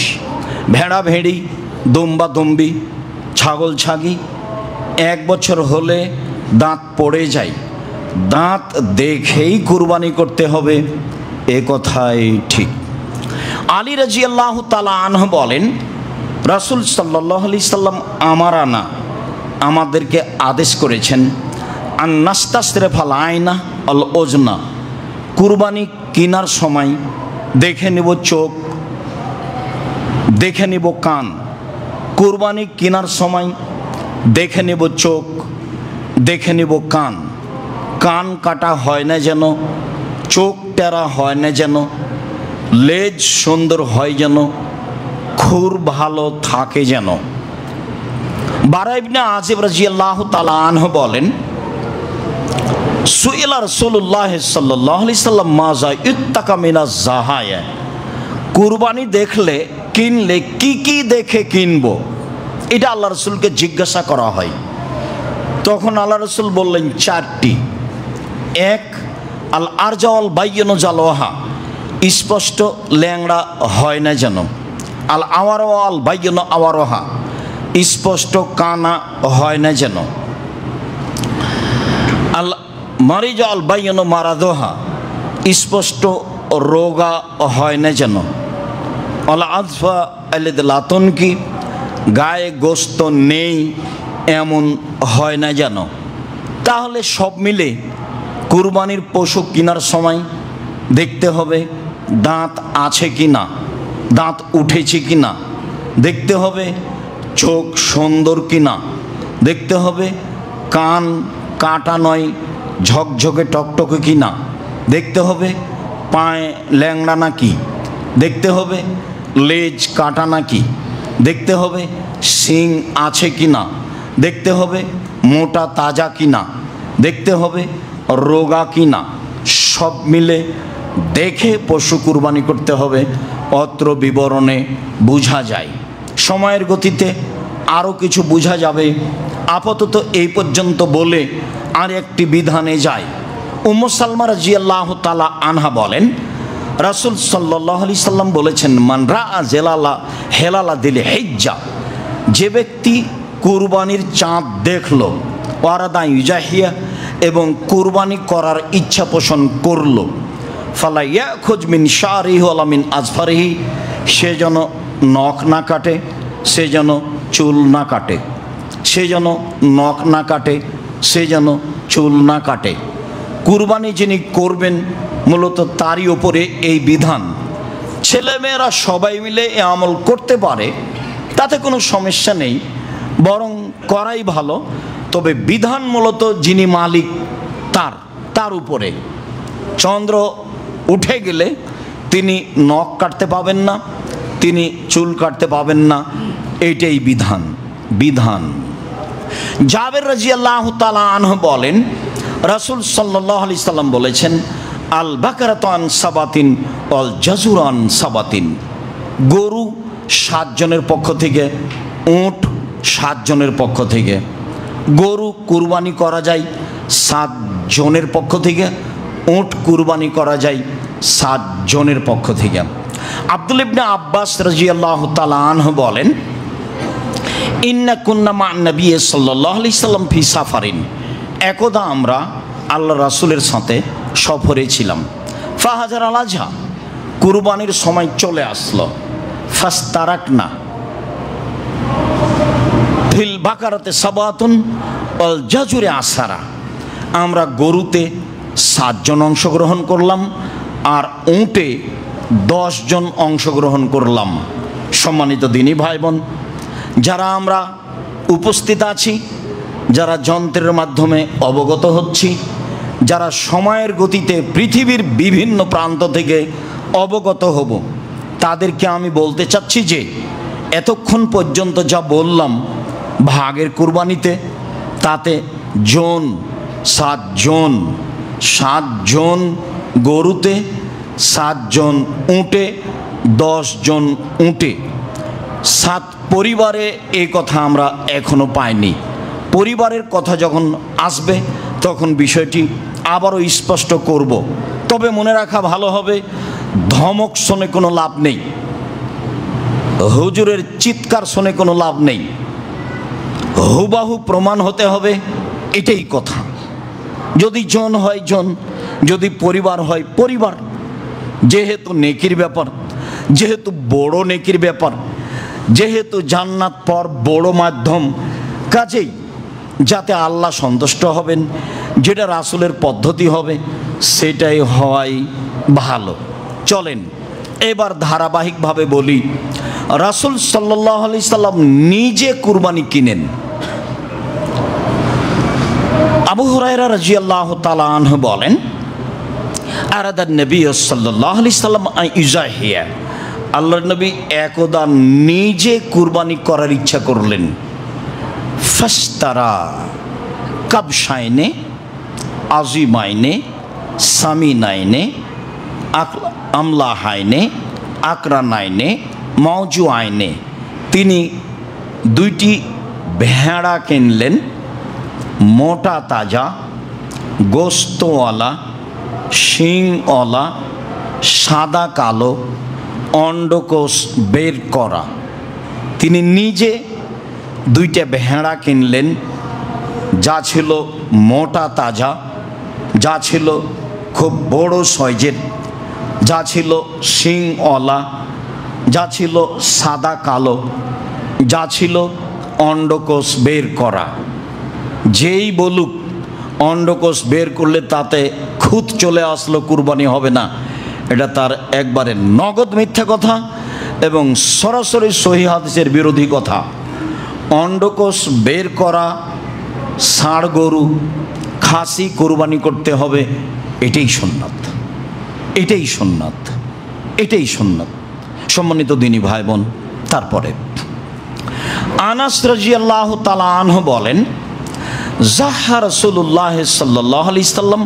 ভেড়া ভেড়ি, দুম্বা দুম্বি, ছাগল ছাগি 1 বছর হলে দাঁত পড়ে যায়। দাঁত দেখেই কুরবানি করতে হবে, এ কথাই ঠিক। আলী রাদিয়াল্লাহু তাআলা আনহু বলেন, রাসূল সাল্লাল্লাহু আলাইহি সাল্লাম আমাদেরকে আদেশ করেছেন, আন নাস্তাসরিফাল আয়না আল ওজনা, কুরবানি কেনার সময় দেখে নেব চোখ, দেখে নেব কান। কুরবানি কেনার সময় দেখে নেব চোখ, দেখে নেব কান। কান কাটা হয় না যেন, চোখ টেরা হয় না যেন, লেজ সুন্দর হয় যেন, খুর ভালো থাকে যেন। বারা ইবনে আজিব রাদিয়াল্লাহু তাআলা আনহু বলেন, সুইলা রাসূলুল্লাহ সাল্লাল্লাহু আলাইহি সাল্লাম মাজা ইত্তাকা মিনাজ জাহায়া, কুরবানি দেখলে কিনলে কি কি দেখে কিনবো, এটা আল্লাহ রাসূলকে জিজ্ঞাসা করা হয়। তখন আল্লাহ রাসূল বললেন 4টি। 1, আল আরজাওয়াল বাইয়িনু জালওয়াহা, স্পষ্ট ল্যাংড়া হয় না যেন। আল আওয়ারওয়াল বাইয়িনু আওয়ারোহা, স্পষ্ট কানা হয় না যেন। আল মারিজা আল বাইয়িনু মারাদোহা, স্পষ্ট রোগা হয় না যেন। আল আযফা আল্লাযী লা তুনকি, গায়ে গোস্ত নেই এমন হয় না যেন। তাহলে সব মিলে কুরবানির পশু কেনার সময় দেখতে হবে দাঁত আছে কি না, দাঁত উঠেছে কি না, দেখতে হবে চোখ সুন্দর কি না, দেখতে হবে কান কাটা নয় ঝকঝকে টকটকে কি না দেখতে হবে, পায়ে ল্যাংড়া নাকি দেখতে হবে, লেজ কাটা নাকি দেখতে হবে, শিং আছে কি না দেখতে হবে, মোটা তাজা কি না দেখতে হবে, রোগা কি না, সব মিলে দেখে পশু কুরবানি করতে হবে। অত্র বিবরণে বোঝা যায়। সময়ের গতিতে আরও কিছু বোঝা যাবে, আপাতত এই পর্যন্ত বলে আর একটি বিধানে যায়। উম্মু সালমা রাদিয়াল্লাহু তাআলা আনহা বলেন, রাসূল সাল্লাল্লাহু আলাইহি সাল্লাম বলেছেন, মান রাআ হেলালা দিলে হিজ্জা, যে ব্যক্তি কুরবানির চাঁদ দেখল, ওয়ারাদা ইউজাহিয়া, এবং কুরবানি করার ইচ্ছা পোষণ করল, ফালা ইয়াখুজ মিন শারিহি ওয়ালা মিন আজফারিহি, সে যেন নখ না কাটে, সে যেন চুল না কাটে, সে যেন নখ না কাটে, সে যেন চুল না কাটে। কুরবানি যিনি করবেন মূলত তারই ওপরে এই বিধান। ছেলেমেয়েরা সবাই মিলে এ আমল করতে পারে, তাতে কোনো সমস্যা নেই, বরং করাই ভালো। তবে বিধান মূলত যিনি মালিক তার উপরে। চন্দ্র উঠে গেলে তিনি নখ কাটতে পাবেন না, তিনি চুল কাটতে পাবেন না, এইটাই বিধান। জাবের রাদিয়াল্লাহু তাআলা আনহু বলেন, রাসূল সাল্লাল্লাহু আলাইহি সাল্লাম বলেছেন, আল বাকারাতু আন সাবাতিন ওয়াল জাজুরু আন সাবাতিন, গরু 7 জনের পক্ষ থেকে, উট 7 জনের পক্ষ থেকে। গরু কুরবানি করা যায় 7 জনের পক্ষ থেকে, উট কুরবানি করা যায় 7 জনের পক্ষ থেকে। আব্দুল ইবনে আব্বাস রাদিয়াল্লাহু তাআলা আনহু বলেন, ইন্না কুন্না মা নবী সাল্লাল্লাহু আলাইহি সাল্লাম ফি সাফারিন, একদা আমরা আল্লাহ রাসূলের সাথে সফরে ছিলাম। ফাহাজার আল আজহা, কুরবানির সময় চলে আসলো। ফাস্তারাকনা ফিল বাকারাতে সাবাতুন ওয়াল জাজুরে আসারা, আমরা গরুতে 7 জন অংশগ্রহণ করলাম আর উটে 10 জন অংশগ্রহণ করলাম। সম্মানিত দিনী ভাই বোন, যারা আমরা উপস্থিত আছি, যারা যন্ত্রের মাধ্যমে অবগত হচ্ছি, যারা সময়ের গতিতে পৃথিবীর বিভিন্ন প্রান্ত থেকে অবগত হব, তাদেরকে আমি বলতে চাচ্ছি যে এতক্ষণ পর্যন্ত যা বললাম ভাগের কুরবানিতে, তাতে জন 7 জন গরুতে, 7 জন উটে, 10 জন উটে, 7 পরিবারে এই কথা আমরা এখনো পাইনি। পরিবারের কথা যখন আসবে তখন বিষয়টি আবারও স্পষ্ট করব। তবে মনে রাখা ভালো হবে, ধমক শুনে কোনো লাভ নেই, হুজুরের চিৎকার শুনে কোনো লাভ নেই, হুবাহু প্রমাণ হতে হবে, এটাই কথা। যদি জন হয় জন, যদি পরিবার হয় পরিবার। যেহেতু নেকির ব্যাপার, যেহেতু বড় নেকির ব্যাপার, যেহেতু জান্নাত পর বড় মাধ্যম, কাজেই যাতে আল্লাহ সন্তুষ্ট হবেন, যেটা রাসূলের পদ্ধতি হবে, সেটাই হওয়াই ভালো। চলেন এবার ধারাবাহিকভাবে বলি, রাসূল সাল্লাল্লাহু আলাইহি সাল্লাম নিজে কুরবানি কিনেন। আবু হুরায়রা রাদিয়াল্লাহু তাআলা আনহু বলেন, আরাদান নবী সাল্লাল্লাহু আলাইহি সাল্লাম ইউজাহিয়া, আল্লাহর নবী একদা নিজে কুরবানি করার ইচ্ছা করলেন। ফাস্তারা কাবশাইনে আজিমাইনে সামিনাইনে আমলাহাইনে আকরানাইনে মৌজু আইনে, তিনি 2টি ভেড়া কিনলেন, মোটা তাজা, গোস্তওয়ালা, শিংওয়ালা, সাদা কালো, অন্ডকোষ বের করা। তিনি নিজে 2টা ভেড়া কিনলেন, যা ছিল মোটা তাজা, যা ছিল খুব বড় সাইজের, যা ছিল শিংওয়ালা, যা ছিল সাদা কালো, যা ছিল অন্ডকোষ বের করা। যেই বলুক অন্ডকোষ বের করলে তাতে খুঁত চলে আসলো কুরবানি হবে না, এটা তার একবারে নগদ মিথ্যা কথা এবং সরাসরি সহিহ হাদিসের বিরোধী কথা। অন্ডকোষ বের করা ষাঁড় গরু খাসি কোরবানি করতে হবে, এটাই সুন্নাত, এটাই সুন্নাত, এটাই সুন্নাত। সম্মানিত দিনী ভাই বোন, তারপরে আনাস রাদিয়াল্লাহু তাআলা আনহু বলেন, যাহা রাসূলুল্লাহ সাল্লাল্লাহু আলাইহি সাল্লাম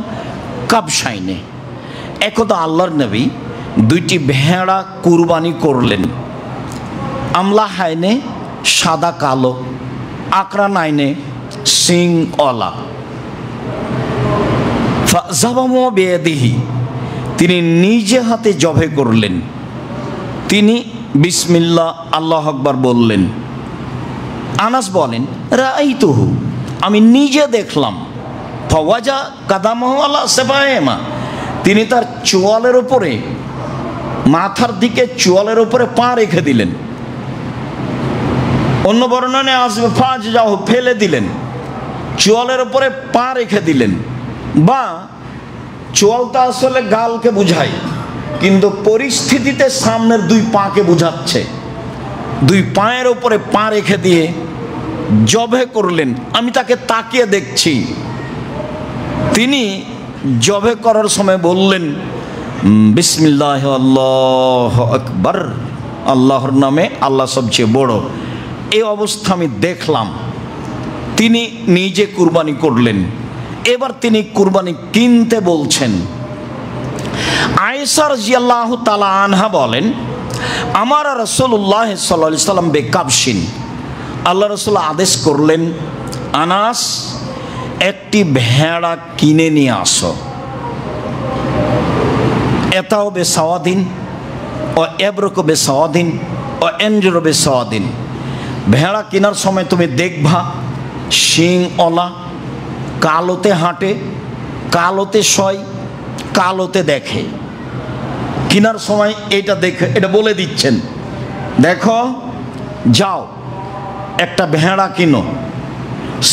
কাবশাইনে, একদা আল্লাহর নবী দুইটি ভেড়া কুরবানি করলেন। আমলা হাইনে সাদা কালো, আকরা নাইনে সিং অলা। ফাযাবাহু বিয়াদিহি, তিনি নিজে হাতে জবে করলেন। তিনি বিসমিল্লাহ আল্লাহু আকবার বললেন। আনাস বলেন, রাআইতুহু, আমি নিজে দেখলাম। ফাওয়াজা কাদামাহু আলা সাবায়েমা, তিনি তার চোয়ালের উপরে, মাথার দিকে চোয়ালের উপরে পা রেখে দিলেন। অন্য বর্ণনায় আসবে ফাজজাহু, ফেলে দিলেন, চোয়ালের উপরে পা রেখে দিলেন। বা চোয়ালটা আসলে গালকে বুঝায়, কিন্তু পরিস্থিতিতে সামনের দুই পাকে বুঝাচ্ছে। দুই পায়ের উপরে পা রেখে দিয়ে জবে করলেন। আমি তাকে তাকিয়ে দেখছি। তিনি জবে করার সময় বললেন, বিসমিল্লাহ আল্লাহু আকবার, আল্লাহর নামে, আল্লাহ সবচেয়ে বড়। এই অবস্থা আমি দেখলাম। তিনি নিজে কুরবানি করলেন। এবার তিনি কুরবানি কিনতে বলছেন। আয়েশা রাদিয়াল্লাহু তাআলা আনহা বলেন, আমার রাসূলুল্লাহ সাল্লাল্লাহু আলাইহি সাল্লাম বেকাবশিন, আল্লাহ রাসূল আদেশ করলেন, আনাস একটি ভেড়া কিনে নিয়ে আসো। এটাও বেসাওয়াদিন ও এব্রকো বেসাওয়াদিন ও এনজরো বেসাওয়াদিন। ভেড়া কেনার সময় তুমি দেখবা শিং অলা, কালোতে হাঁটে, কালোতে শয়, কালোতে দেখে। কেনার সময় এটা দেখে, এটা বলে দিচ্ছেন, দেখো যাও একটা ভেড়া কিনো,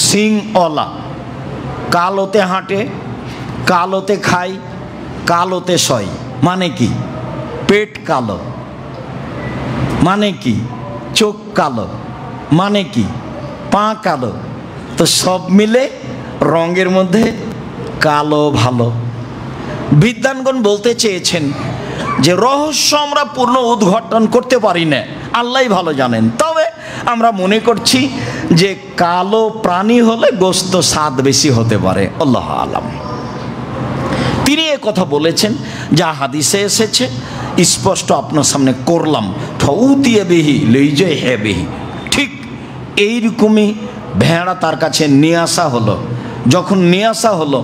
শিং অলা, কালোতে হাঁটে, কালোতে খায়, কালোতে শয়। মানে কি? পেট কালো। মানে কি? চোখ কালো। মানে কি? পা কালো। তো সব মিলে রঙের মধ্যে কালো ভালো। বিদ্বানগণ বলতে চেয়েছেন যে রহস্য আমরা পূর্ণ উদ্ঘাটন করতে পারি না, আল্লাহই ভালো জানেন। তবে আমরা মনে করছি যে কালো প্রাণী হলে গোশত স্বাদ বেশি হতে পারে, আল্লাহ আলাম। তিনি এ কথা বলেছেন, যা হাদিসে এসেছে স্পষ্ট আপনার সামনে করলাম। ফউতিয়ে বিহি লইজে হে বিহি, ঠিক এইরকমই ভেড়া তার কাছে নিয়ে আসা হলো। যখন নিয়ে আসা হলো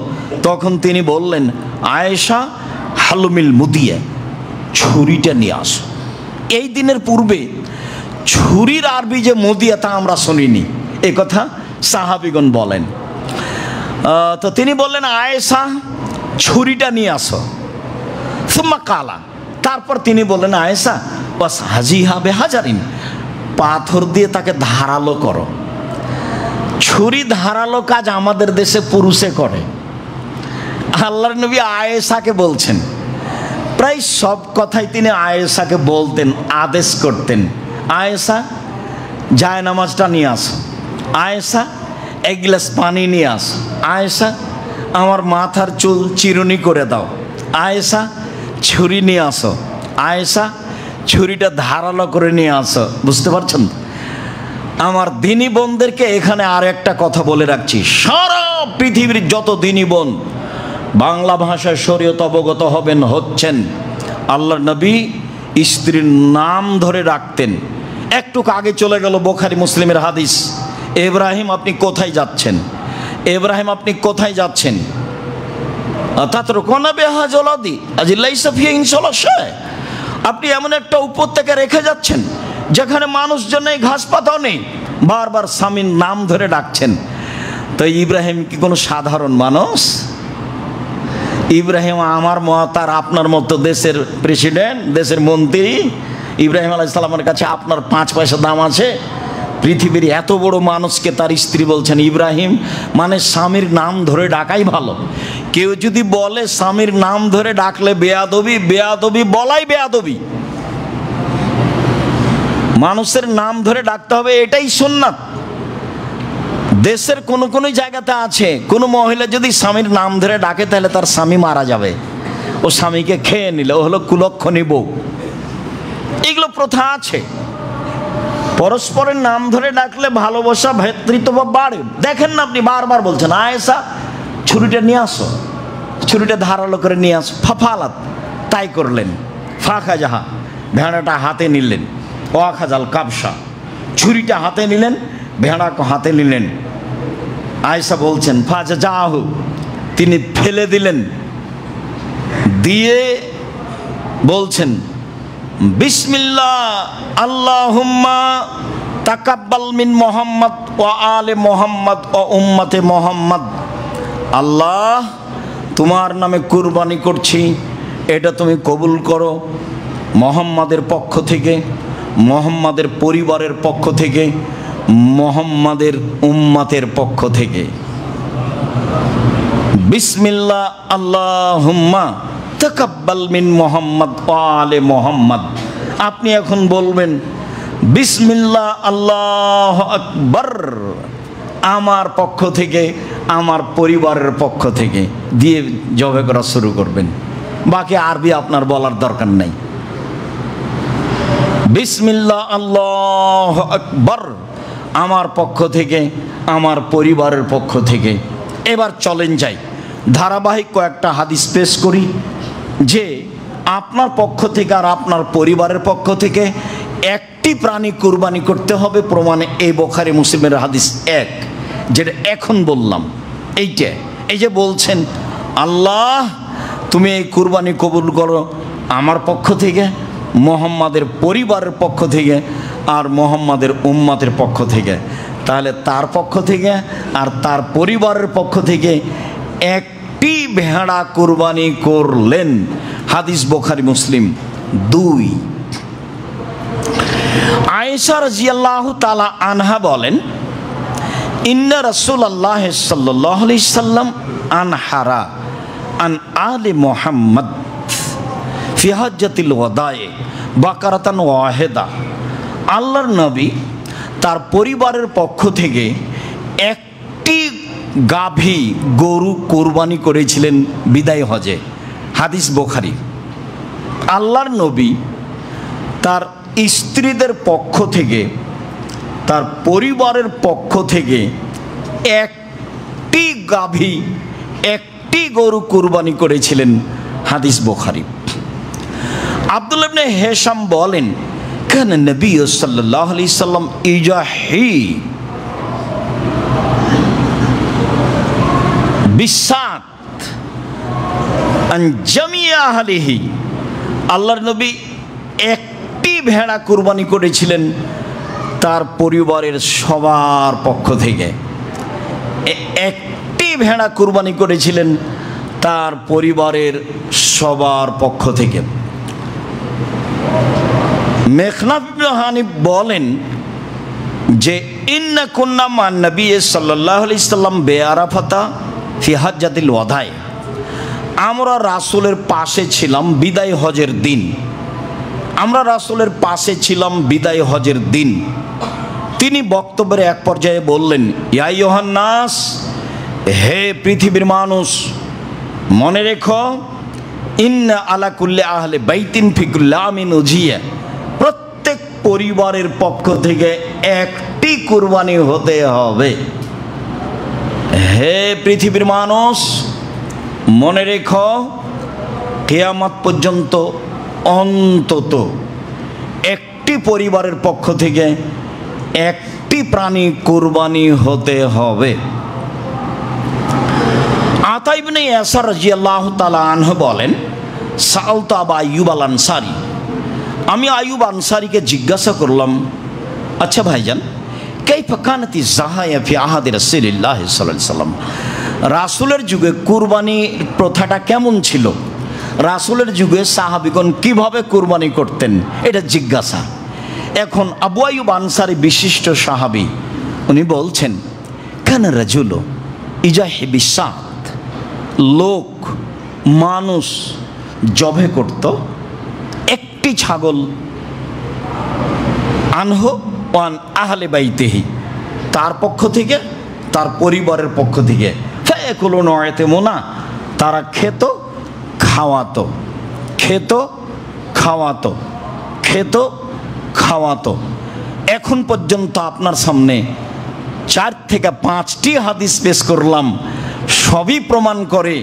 তখন তিনি বললেন, আয়েশা হালুমিল মুদিয়া, ছুরিটা নিয়ে আসো। এই দিনের পূর্বে ছুরির আরবি যে মুদিয়া তা আমরা শুনিনি, এ কথা সাহাবীগণ বলেন। তো তিনি বললেন, আয়েশা ছুরিটা নিয়ে আসো। সুম্মা কালা, তারপর তিনি বললেন, আয়েশা বাস হাজিহা বেহাজারিন, পাথর দিয়ে তাকে ধারালো করো। ছুরি ধারালো কাজ আমাদের দেশে পুরুষে করে। আল্লাহর নবী আয়েশাকে বলছেন, প্রায় সব কথাই তিনি আয়েশাকে বলতেন, আদেশ করতেন। আয়েশা জায় নামাজটা নিয়ে আসো, আয়েশা এক গ্লাস পানি নিয়ে আসো, আয়েশা আমার মাথার চুল চিরুনি করে দাও, আয়েশা ছুরি নিয়ে আসো, আয়েশা ছুরিটা ধারালো করে নিয়ে আসো। বুঝতে পারছেন? আমার দিনী বোনদেরকে এখানে আর একটা কথা বলে রাখছি, সারা পৃথিবীর যত দিনী বোন বাংলা ভাষায় শরীয়ত অবগত হবেন, হচ্ছেন, আল্লাহর নবী স্ত্রীর নাম ধরে রাখতেন। একটু আগে চলে গেল বুখারী মুসলিমের হাদিস, ইব্রাহিম আপনি কোথায় যাচ্ছেন? ইব্রাহিম আপনি কোথায় যাচ্ছেন? আপনি এমন একটা উপত্যকা রেখে যাচ্ছেন যেখানে মানুষজন নেই, ঘাস পাতাও নেই, বারবার স্বামীর নাম ধরে ডাকছেন। তো ইব্রাহিম কি কোনো সাধারণ মানুষ? ইব্রাহিম আমার মত আর আপনার মতো দেশের প্রেসিডেন্ট, দেশের মন্ত্রী। ইব্রাহিম আলাইহিস সালামের কাছে আপনার 5 পয়সা দাম আছে? পৃথিবীর এত বড় মানুষকে তার স্ত্রী বলছেন ইব্রাহিম, মানে স্বামীর নাম ধরে ডাকাই ভালো। কেউ যদি বলে স্বামীর নাম ধরে ডাকলে বেয়াদবি, বেয়াদবি বলাই বেয়াদবি। মানুষের নাম ধরে ডাকতে হবে, এটাই সুন্নাত। দেশের কোন কোন জায়গাতে আছে, কোন মহিলা যদি স্বামীর নাম ধরে ডাকে তাহলে তার স্বামী মারা যাবে, ও স্বামীকে খেয়ে নিলে ও হলো কুলক্ষণী বউ। এগুলো প্রথা আছে। পরস্পরের নাম ধরে ডাকলে ভালোবাসা ভ্রাতৃত্ব বাড়ে। দেখেন না, আপনি বারবার বলছেন আয়েশা ছুরিটা নিয়ে আসো, ছুরিটা ধারালো করে নিয়ে আসো, ফাফালাত, তাই করলেন। ফাঁকা যাহা, ভেড়াটা হাতে নিলেন, ওয়াখাজাল কাবসা, ছুরিটা হাতে নিলেন, ভেড়াকে হাতে নিলেন। আয়েশা বলছেন ফাজা যাহু, তিনি ফেলে দিলেন, দিয়ে বলছেন বিসমিল্লাহ আল্লাহুম্মা তাকাব্বাল মিন মুহাম্মদ ওয়া আলে মুহাম্মদ ও উম্মতে মুহাম্মদ। আল্লাহ, তোমার নামে কুরবানি করছি, এটা তুমি কবুল করো মুহাম্মাদের পক্ষ থেকে, মুহাম্মাদের পরিবারের পক্ষ থেকে, মুহাম্মাদের উম্মতের পক্ষ থেকে। বিসমিল্লাহ আল্লাহুম্মা তাকাব্বাল মিন মুহাম্মদ ওয়া আলে মুহাম্মদ। আপনি এখন বলবেন বিসমিল্লাহ আল্লাহু আকবার, আমার পক্ষ থেকে, আমার পরিবারের পক্ষ থেকে, দিয়ে জবে করা শুরু করবেন। বাকি আরবি আপনার বলার দরকার নাই। বিসমিল্লাহ আল্লাহু আকবার, আমার পক্ষ থেকে, আমার পরিবারের পক্ষ থেকে। এবার চলেন যাই, ধারাবাহিক কয়েকটা হাদিস পেশ করি যে আপনার পক্ষ থেকে আর আপনার পরিবারের পক্ষ থেকে একটি প্রাণী কুরবানি করতে হবে। প্রমাণে এই বুখারী মুসলিমের হাদিস 1, যেটা এখন বললাম। এইটা, এই যে বলছেন আল্লাহ তুমি এই কুরবানি কবুল করো আমার পক্ষ থেকে, মুহাম্মাদের পরিবারের পক্ষ থেকে, আর মুহাম্মাদের উম্মতের পক্ষ থেকে। তাহলে তার পক্ষ থেকে আর তার পরিবারের পক্ষ থেকে একটি ভেড়া কুরবানি করলেন। হাদিস বুখারী মুসলিম 2। আয়েশা রাদিয়াল্লাহু তাআলা আনহা বলেন ইন্না রাসূলুল্লাহ সাল্লাল্লাহু আলাইহি সাল্লাম আনহারা আন আলি মুহাম্মদ ফি হাজ্জাতিল ওয়াদায়ে বাকারাতান ওয়াহিদা। আল্লাহর নবী তার পরিবারের পক্ষ থেকে একটি গাভী গরু কোরবানি করেছিলেন বিদায় হজে। হাদিস বুখারী। আল্লাহর নবী তার স্ত্রীদের পক্ষ থেকে, তার পরিবারের পক্ষ থেকে একটি গাভী, একটি গরু কুরবানি করেছিলেন। হাদিস বুখারী। আব্দুল্লাহ ইবনে হিশাম বলেন কানা নবী সাল্লাল্লাহু আলাইহি সাল্লাম ইজাহি বিসাত আন জামিয়া আহলিহি। আল্লাহর নবী একটি ভেড়া কুরবানি করেছিলেন তার পরিবারের সবার পক্ষ থেকে। একটি ভেড়া কুরবানি করেছিলেন তার পরিবারের সবার পক্ষ থেকে। মেখনাফ ইবনে হানিফ বলেন যে ইন্না কুন্না মান নবী সাল্লাল্লাহু আলাইহি সাল্লাম বেআরাফাতা ফি হাজ্জাতিল ওয়াদায়ে। আমরা রাসূলের পাশে ছিলাম বিদায় হজের দিন। আমরা রাসূলের পাশে ছিলাম বিদায় হজের দিন। তিনি বক্তব্যের এক পর্যায়ে বললেন ইয়া আইয়ুহান নাস, হে পৃথিবীর মানুষ, মনে রেখো ইন্না আলা কুল্লি আহলি বাইতিন ফি কুল্লি আমিন উজিয়া, প্রত্যেক পরিবারের পক্ষ থেকে একটি কুরবানি হতে হবে। হে পৃথিবীর মানুষ, মনে রেখো কিয়ামত পর্যন্ত অন্তত একটি পরিবারের পক্ষ থেকে একটি প্রাণী কুরবানি হতে হবে। আতা ইবনে ইয়াসার রাদিয়াল্লাহু তাআলা আনহু বলেন সাআলতু আবু আইয়ুব আল আনসারী, আমি আইয়ুব আনসারীকে জিজ্ঞাসা করলাম, আচ্ছা ভাইজান, কাইফা কানাতি যাহায়া ফি আহাদি রাসূলিল্লাহ সাল্লাল্লাহু আলাইহি সাল্লাম, রাসূলের যুগে কুরবানির প্রথাটা কেমন ছিল? রাসূলের যুগে সাহাবীগণ কিভাবে কুরবানি করতেন, এটা জিজ্ঞাসা। এখন আবু আইয়ুব আনসারী বিশিষ্ট সাহাবী, উনি বলছেন কানা রাজুলু ইজাহি বিসাত, লোক মানুষ জবে করত একটি ছাগল, আনহু ওয়ান আহলে বাইতিহি, তার পক্ষ থেকে তার পরিবারের পক্ষ থেকে ফায়াকুলু নয়তেমুনা, তারা খেত খাওয়াতো, খেত খাওয়াতো, খেত খাওয়াতো। এখন পর্যন্ত আপনার সামনে 4 থেকে 5টি হাদিস পেশ করলাম, সবই প্রমাণ করে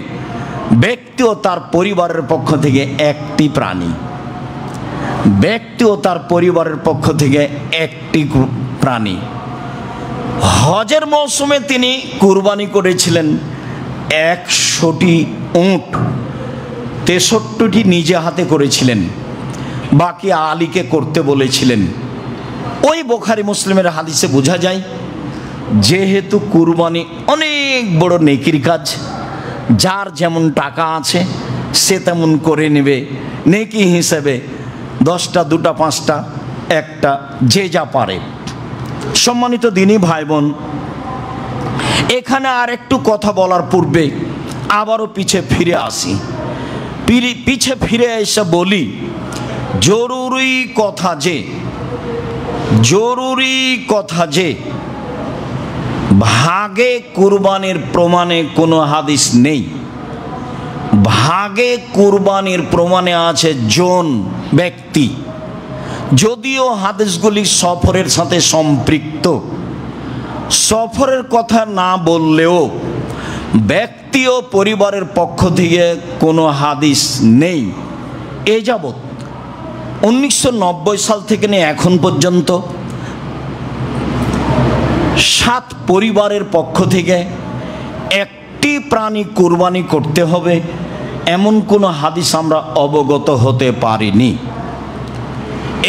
ব্যক্তি ও তার পরিবারের পক্ষ থেকে একটি প্রাণী, ব্যক্তি ও তার পরিবারের পক্ষ থেকে একটি প্রাণী। হজের মৌসুমে তিনি কুরবানি করেছিলেন 100টি উট, 63টি নিজে হাতে করেছিলেন, বাকি আলীকে করতে বলেছিলেন। ওই বুখারী মুসলিমের হাদিসে বোঝা যায় যেহেতু কুরবানি অনেক বড় নেকির কাজ, যার যেমন টাকা আছে সে তেমন করে নেবে, নেকি হিসেবে 10টা 2টা 5টা 1টা যে যা পারে। সম্মানিত দিনী ভাই বোন, এখানে আর একটু কথা বলার পূর্বে আবারও পিছে ফিরে আসি। পিছে ফিরে এসে বলি, জরুরি কথা যে ভাগে কুরবানির প্রমাণে কোনো হাদিস নেই। ভাগে কুরবানির প্রমাণে আছে জন, ব্যক্তি। যদিও হাদিসগুলি সফরের সাথে সম্পৃক্ত, সফরের কথা না বললেও ব্যক্তি ও পরিবারের পক্ষ থেকে কোনো হাদিস নেই। এ যাবৎ 1990 সাল থেকে নিয়ে এখন পর্যন্ত 7 পরিবারের পক্ষ থেকে একটি প্রাণী কুরবানি করতে হবে এমন কোনো হাদিস আমরা অবগত হতে পারিনি।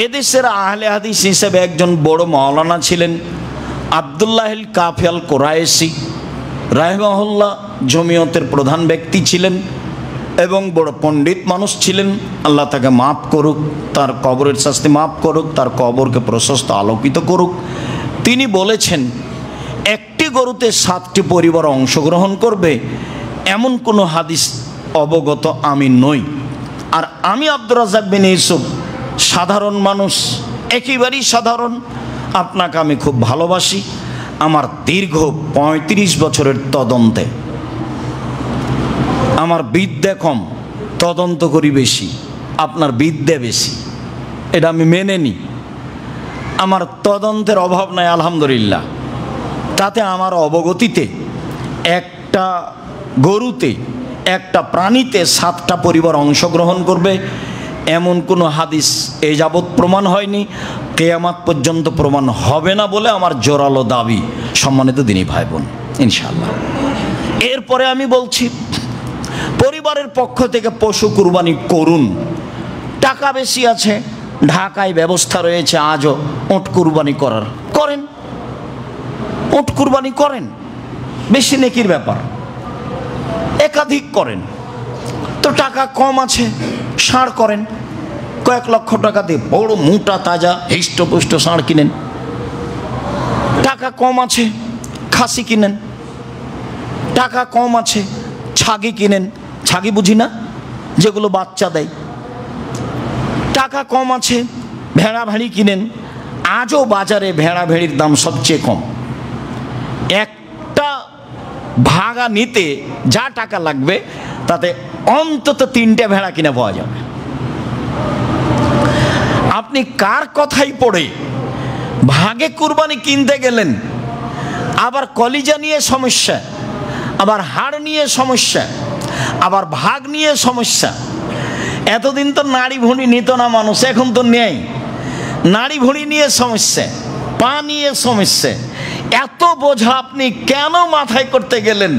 এদেশের আহলে হাদিস হিসেবে একজন বড় মাওলানা ছিলেন আব্দুল্লাহিল কাফি আল কুরাইশি রাহিমাহুল্লাহ, জমিয়তের প্রধান ব্যক্তি ছিলেন এবং বড় পণ্ডিত মানুষ ছিলেন। আল্লাহ তাকে মাফ করুক, তার কবরের শাস্তি মাফ করুক, তার কবরকে প্রশস্ত আলোকিত করুক। তিনি বলেছেন একটি গরুতে 7টি পরিবার অংশগ্রহণ করবে এমন কোনো হাদিস অবগত আমি নই। আর আমি আব্দুর রাজ্জাক বিন ইউসুফ সাধারণ মানুষ, একেবারেই সাধারণ। আপনাকে আমি খুব ভালোবাসি। আমার দীর্ঘ 35 বছরের তদন্তে আমার বিদ্যা কম, তদন্ত করি বেশি, আপনার বিদ্যা বেশি, এটা আমি মেনে নিই। আমার তদন্তের অভাব নাই আলহামদুলিল্লাহ। তাতে আমার অবগতিতে একটা গরুতে, একটা প্রাণীতে 7টা পরিবার অংশগ্রহণ করবে এমন কোনো হাদিস এ যাবৎ প্রমাণ হয়নি, কিয়ামত পর্যন্ত প্রমাণ হবে না বলে আমার জোরালো দাবি। সম্মানিত দিনী ভাই বোন, ইনশাআল্লাহ। এরপরে আমি বলছি, পরিবারের পক্ষ থেকে পশু কুরবানি করুন। টাকা বেশি আছে, ঢাকায় ব্যবস্থা রয়েছে আজও উট কুরবানি করার, করেন, উট কুরবানি করেন, বেশি নেকির ব্যাপার, একাধিক করেন। তো টাকা কম আছে, ষাঁড় করেন, কয়েক লক্ষ টাকা দিয়ে বড় মোটা তাজা হৃষ্টপুষ্ট ষাঁড় কিনেন। টাকা কম আছে, খাসি কিনেন। টাকা কম আছে, ছাগি কিনেন। ছাগি বুঝি না, যেগুলো বাচ্চা দেয়। টাকা কম আছে, ভেড়া ভেড়ি কিনেন। আজও বাজারে ভেড়া ভেড়ির দাম সবচেয়ে কম। একটা ভাগা নিতে যা টাকা লাগবে তাতে অন্তত 3টে ভেড়া কিনে পাওয়া যাবে। আপনি কার কথাই পড়ে ভাগে কুরবানি কিনতে গেলেন, আবার কলিজা নিয়ে সমস্যা, আবার হাড় নিয়ে সমস্যা, আবার ভাগ নিয়ে সমস্যা। এতদিন তো নাড়ি ভুঁড়ি নিত না মানুষ, এখন তো নেই। নাড়ি ভুঁড়ি নিয়ে সমস্যা, পা নিয়ে সমস্যা। এত বোঝা আপনি কেন মাথায় করতে গেলেন?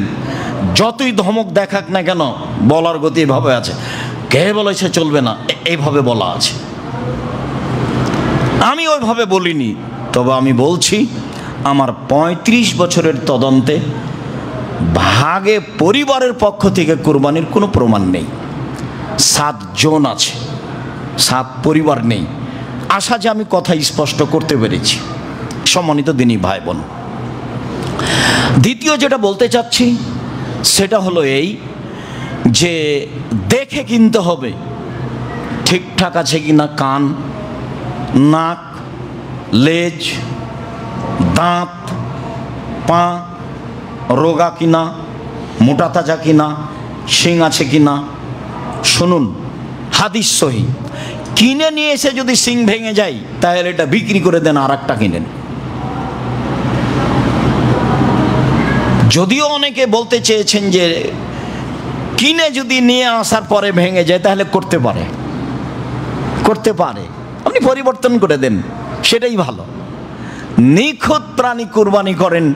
যতই ধমক দেখাক না কেন, বলার গতি এভাবে আছে। কে বলেছে চলবে না, এইভাবে বলা আছে। আমি ওইভাবে বলিনি, তবে আমি বলছি আমার 35 বছরের তদন্তে ভাগে পরিবারের পক্ষ থেকে কুরবানির কোনো প্রমাণ নেই। 7 জন আছে, 7 পরিবার নেই। আশা যে আমি কথা স্পষ্ট করতে পেরেছি। সম্মানিত দিনী ভাই বোন, দ্বিতীয় যেটা বলতে চাচ্ছি সেটা হলো এই যে দেখে কিনতে হবে ঠিকঠাক আছে কিনা কান, নাক, লেজ, দাঁত, পা, রোগা কিনা, মোটা তাজা কিনা, শিং আছে কিনা। শুনুন, হাদিস সহি। কিনে নিয়ে এসে যদি শিং ভেঙে যায় তাহলে এটা বিক্রি করে দেন, আর একটা কিনেন। যদিও অনেকে বলতে চেয়েছেন যে কিনে যদি নিয়ে আসার পরে ভেঙে যায় তাহলে করতে পারে, আপনি পরিবর্তন করে দেন, সেটাই ভালো। নিখুঁত প্রাণী কুরবানি করেন।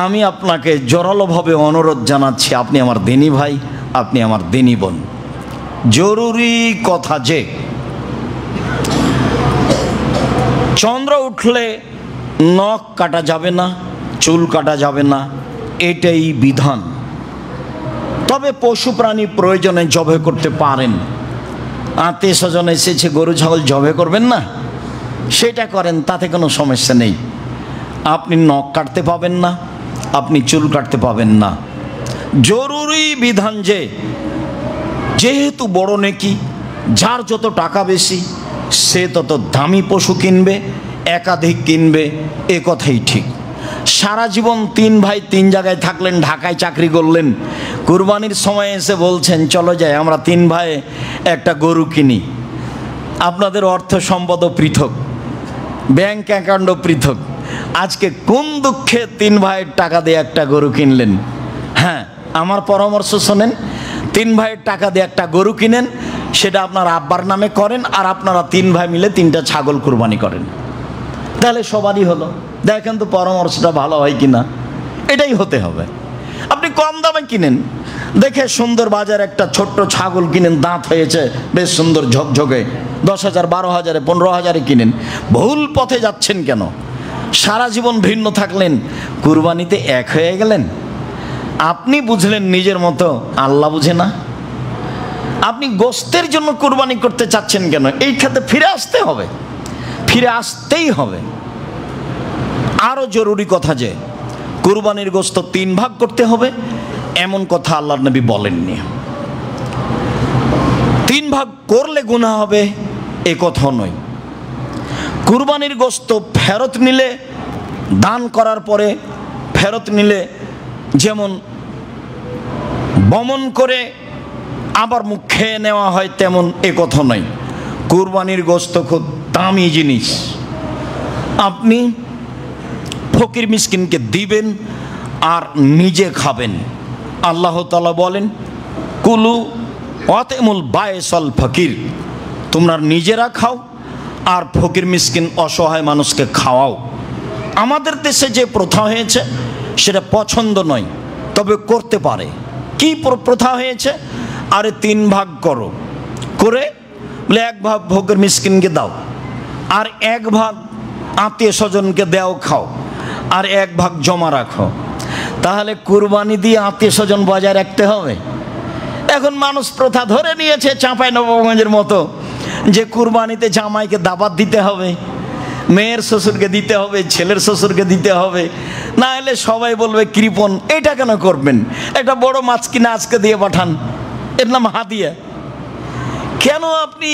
আমি আপনাকে জোরালোভাবে অনুরোধ জানাচ্ছি, আপনি আমার দিনী ভাই, আপনি আমার দিনী বোন, জরুরি কথা যে চন্দ্র উঠলে নখ কাটা যাবে না, চুল কাটা যাবে না, এটাই বিধান। তবে পশু প্রাণী প্রয়োজনে জবে করতে পারেন। আত্মীয় স্বজন এসেছে, গরু ছাগল জবে করবেন না, সেটা করেন, তাতে কোনো সমস্যা নেই। আপনি নখ কাটতে পাবেন না, আপনি চুল কাটতে পাবেন না। জরুরি বিধান যে যেহেতু বড় নেকি, যার যত টাকা বেশি সে তত দামি পশু কিনবে, একাধিক কিনবে, এ কথাই ঠিক। সারা জীবন 3 ভাই 3 জায়গায় থাকলেন, ঢাকায় চাকরি করলেন, কুরবানির সময় এসে বলছেন চলো যাই আমরা 3 ভাই একটা গরু কিনি। আপনাদের অর্থ সম্পদও পৃথক, ব্যাংক অ্যাকাউন্টও পৃথক। আজকে কোন দুঃখে 3 ভাইয়ের টাকা দিয়ে একটা গরু কিনলেন? হ্যাঁ, আমার পরামর্শ শোনেন, 3 ভাইয়ের টাকা দিয়ে একটা গরু কিনেন, সেটা আপনার আব্বার নামে করেন, আর আপনারা 3 ভাই মিলে 3টা ছাগল কুরবানি করেন, তাহলে সবারই হলো। দেখেন তো পরামর্শটা ভালো হয় কিনা, এটাই হতে হবে। আপনি কম দামে কিনেন, দেখে সুন্দর বাজার একটা ছোট্ট ছাগল কিনেন, দাঁত হয়েছে বেশ সুন্দর ঝকঝকে, 10,000 12,000 15,000 কিনেন। ভুল পথে যাচ্ছেন কেন? সারা জীবন ভিন্ন থাকলেন, কুরবানিতে এক হয়ে গেলেন। আপনি বুঝলেন নিজের মতো, আল্লাহ বুঝে না। আপনি গোশতের জন্য কুরবানি করতে চাচ্ছেন কেন? এই খাতে ফিরে আসতে হবে, ফিরে আসতেই হবে। আরো জরুরি কথা যে কুরবানির গোশত 3 ভাগ করতে হবে, এমন কথা আল্লাহর নবী বলেননি। 3 ভাগ করলে গুনাহ হবে এ কথা নয়। কুরবানির গোশত ফেরত নিলে, দান করার পরে ফেরত নিলে, যেমন বমন করে আবার মুখ খেয়ে নেওয়া হয় তেমন এ কথা নয়। কুরবানির গোশত খুব দামি জিনিস, আপনি ফকির মিসকিনকে দিবেন আর নিজে খাবেন। আল্লাহ তাআলা বলেন কুলু ওয়াতিমুল বায়েসাল ফকির, তোমরা নিজেরা খাও আর ফকির মিসকিন অসহায় মানুষকে খাওয়াও। আমাদের দেশে যে প্রথা হয়েছে সেটা পছন্দ নয়, তবে করতে পারে। কি প্রথা হয়েছে? আরে 3 ভাগ করো, করে বলে 1 ভাগ ফকির মিসকিনকে দাও, আর 1 ভাগ আত্মীয় স্বজনকে দেও খাও, আর 1 ভাগ জমা রাখো। তাহলে কুরবানি দিয়ে আত্মীয় স্বজন বজায় রাখতে হবে। এখন মানুষ প্রথা ধরে নিয়েছে চাঁপাইনবাবগঞ্জের মতো, যে কুরবানিতে জামাইকে দাবাত দিতে হবে, মেয়ের শ্বশুরকে দিতে হবে, ছেলের শ্বশুরকে দিতে হবে, না হলে সবাই বলবে কৃপণ। এটা কেন করবেন? একটা বড় মাছ কিনে আজকে দিয়ে পাঠান, এর নাম হাদিয়া। কেন আপনি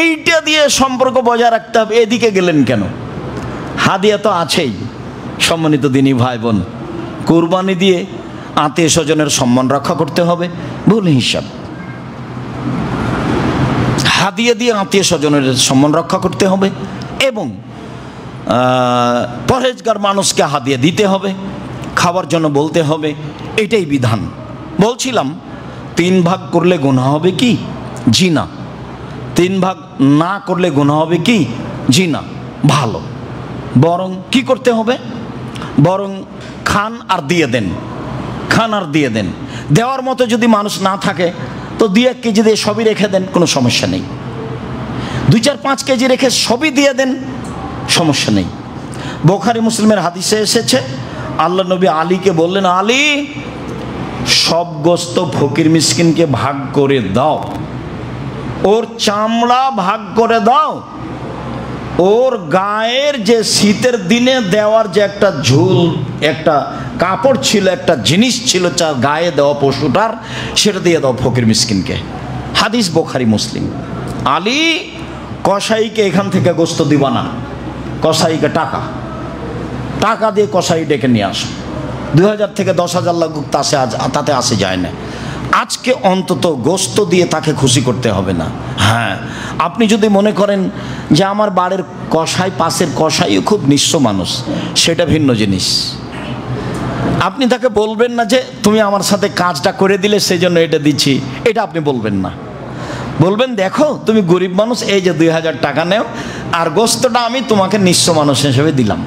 এইটা দিয়ে সম্পর্ক বজায় রাখতে হবে, এদিকে গেলেন কেন? হাদিয়া তো আছেই। সম্মানিত দিনী ভাই বোন, কুরবানি দিয়ে আত্মীয় স্বজনের সম্মান রক্ষা করতে হবে, ভুল হিসাব। হাদিয়া দিয়ে আত্মীয় স্বজনের সম্মান রক্ষা করতে হবে, এবং পরহেজগার মানুষকে হাদিয়া দিতে হবে, খাবার জন্য বলতে হবে, এটাই বিধান। বলছিলাম 3 ভাগ করলে গুনাহ হবে কি? জি না। 3 ভাগ না করলে গুনাহ হবে কি? জি না। ভালো, বরং কি করতে হবে? বরং খান আর দিয়ে দেন, খান আর দিয়ে দেন। দেওয়ার মতো যদি মানুষ না থাকে তো 2-1 কেজি দিয়ে সবই রেখে দেন, কোনো সমস্যা নেই। 2-4-5 কেজি রেখে সবই দিয়ে দেন, সমস্যা নেই। বুখারী মুসলিমের হাদিসে এসেছে, আল্লাহ নবী আলীকে বললেন, আলী সব গোশত ফকির মিসকিনকে ভাগ করে দাও, ওর চামড়া ভাগ করে দাও, ওর গায়ের যে শীতের দিনে দেওয়ার যে একটা ঝুল, একটা কাপড় ছিল, একটা জিনিস ছিল গায়ে দেওয়া পশুটার, সেটা দিয়ে দাও ফকির মিসকিনকে। হাদিস বুখারী মুসলিম। আলী কসাইকে এখান থেকে গোশত দিবা না, কসাইকে টাকা দিয়ে কসাই ডেকে নিয়ে আসো, 2000 থেকে 10,000 লাগুক তাতে আসে যায় না। আজকে অন্তত গোস্ত দিয়ে তাকে খুশি করতে হবে না। হ্যাঁ, আপনি যদি মনে করেন যে আমার বাড়ির কসাই, পাশের কসাইও খুব নিঃস্ব মানুষ, সেটা ভিন্ন জিনিস। আপনি তাকে বলবেন না যে তুমি আমার সাথে কাজটা করে দিলে সেই জন্য এটা দিচ্ছি, এটা আপনি বলবেন না। বলবেন দেখো তুমি গরিব মানুষ, এই যে 2000 টাকা নেও, আর গোস্তটা আমি তোমাকে নিঃস্ব মানুষ হিসেবে দিলাম।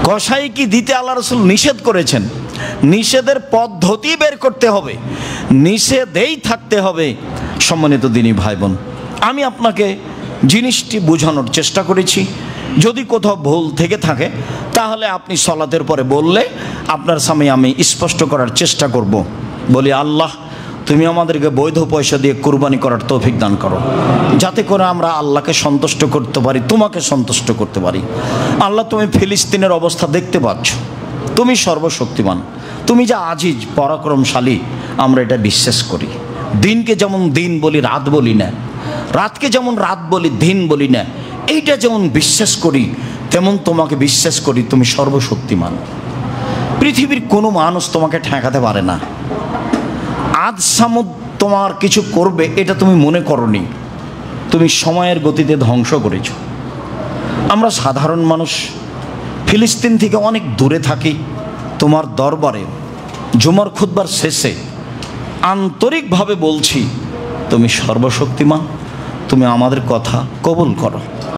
কসাই কি দিতে আল্লাহ রাসূল নিষেধ করেছেন? নিষেধের পদ্ধতি বের করতে হবে, নিষেধেই থাকতে হবে। সম্মানিত দিনী ভাই বোন, আমি আপনাকে জিনিসটি বোঝানোর চেষ্টা করেছি। যদি কোথাও ভুল থেকে থাকে তাহলে আপনি সালাতের পরে বললে আপনার সামনে আমি স্পষ্ট করার চেষ্টা করব। বলি আল্লাহ তুমি আমাদেরকে বৈধ পয়সা দিয়ে কুরবানি করার তৌফিক দান করো, যাতে করে আমরা আল্লাহকে সন্তুষ্ট করতে পারি, তোমাকে সন্তুষ্ট করতে পারি। আল্লাহ তুমি ফিলিস্তিনের অবস্থা দেখতে পাচ্ছ, তুমি সর্বশক্তিমান, তুমি যা আজিজ পরাক্রমশালী, আমরা এটা বিশ্বাস করি। দিনকে যেমন দিন বলি, রাত বলি না, রাতকে যেমন রাত বলি, দিন বলি না, এইটা যেমন বিশ্বাস করি তেমন তোমাকে বিশ্বাস করি তুমি সর্বশক্তিমান। পৃথিবীর কোনো মানুষ তোমাকে ঠেকাতে পারে না। আজ সামুদ তোমার কিছু করবে এটা তুমি মনে করনি, তুমি সময়ের গতিতে ধ্বংস করেছ। আমরা সাধারণ মানুষ ফিলিস্তিন থেকে অনেক দূরে থাকি, তোমার দরবারে জুমার খুতবার শেষে আন্তরিকভাবে বলছি তুমি সর্বশক্তিমান, তুমি আমাদের কথা কবুল করো।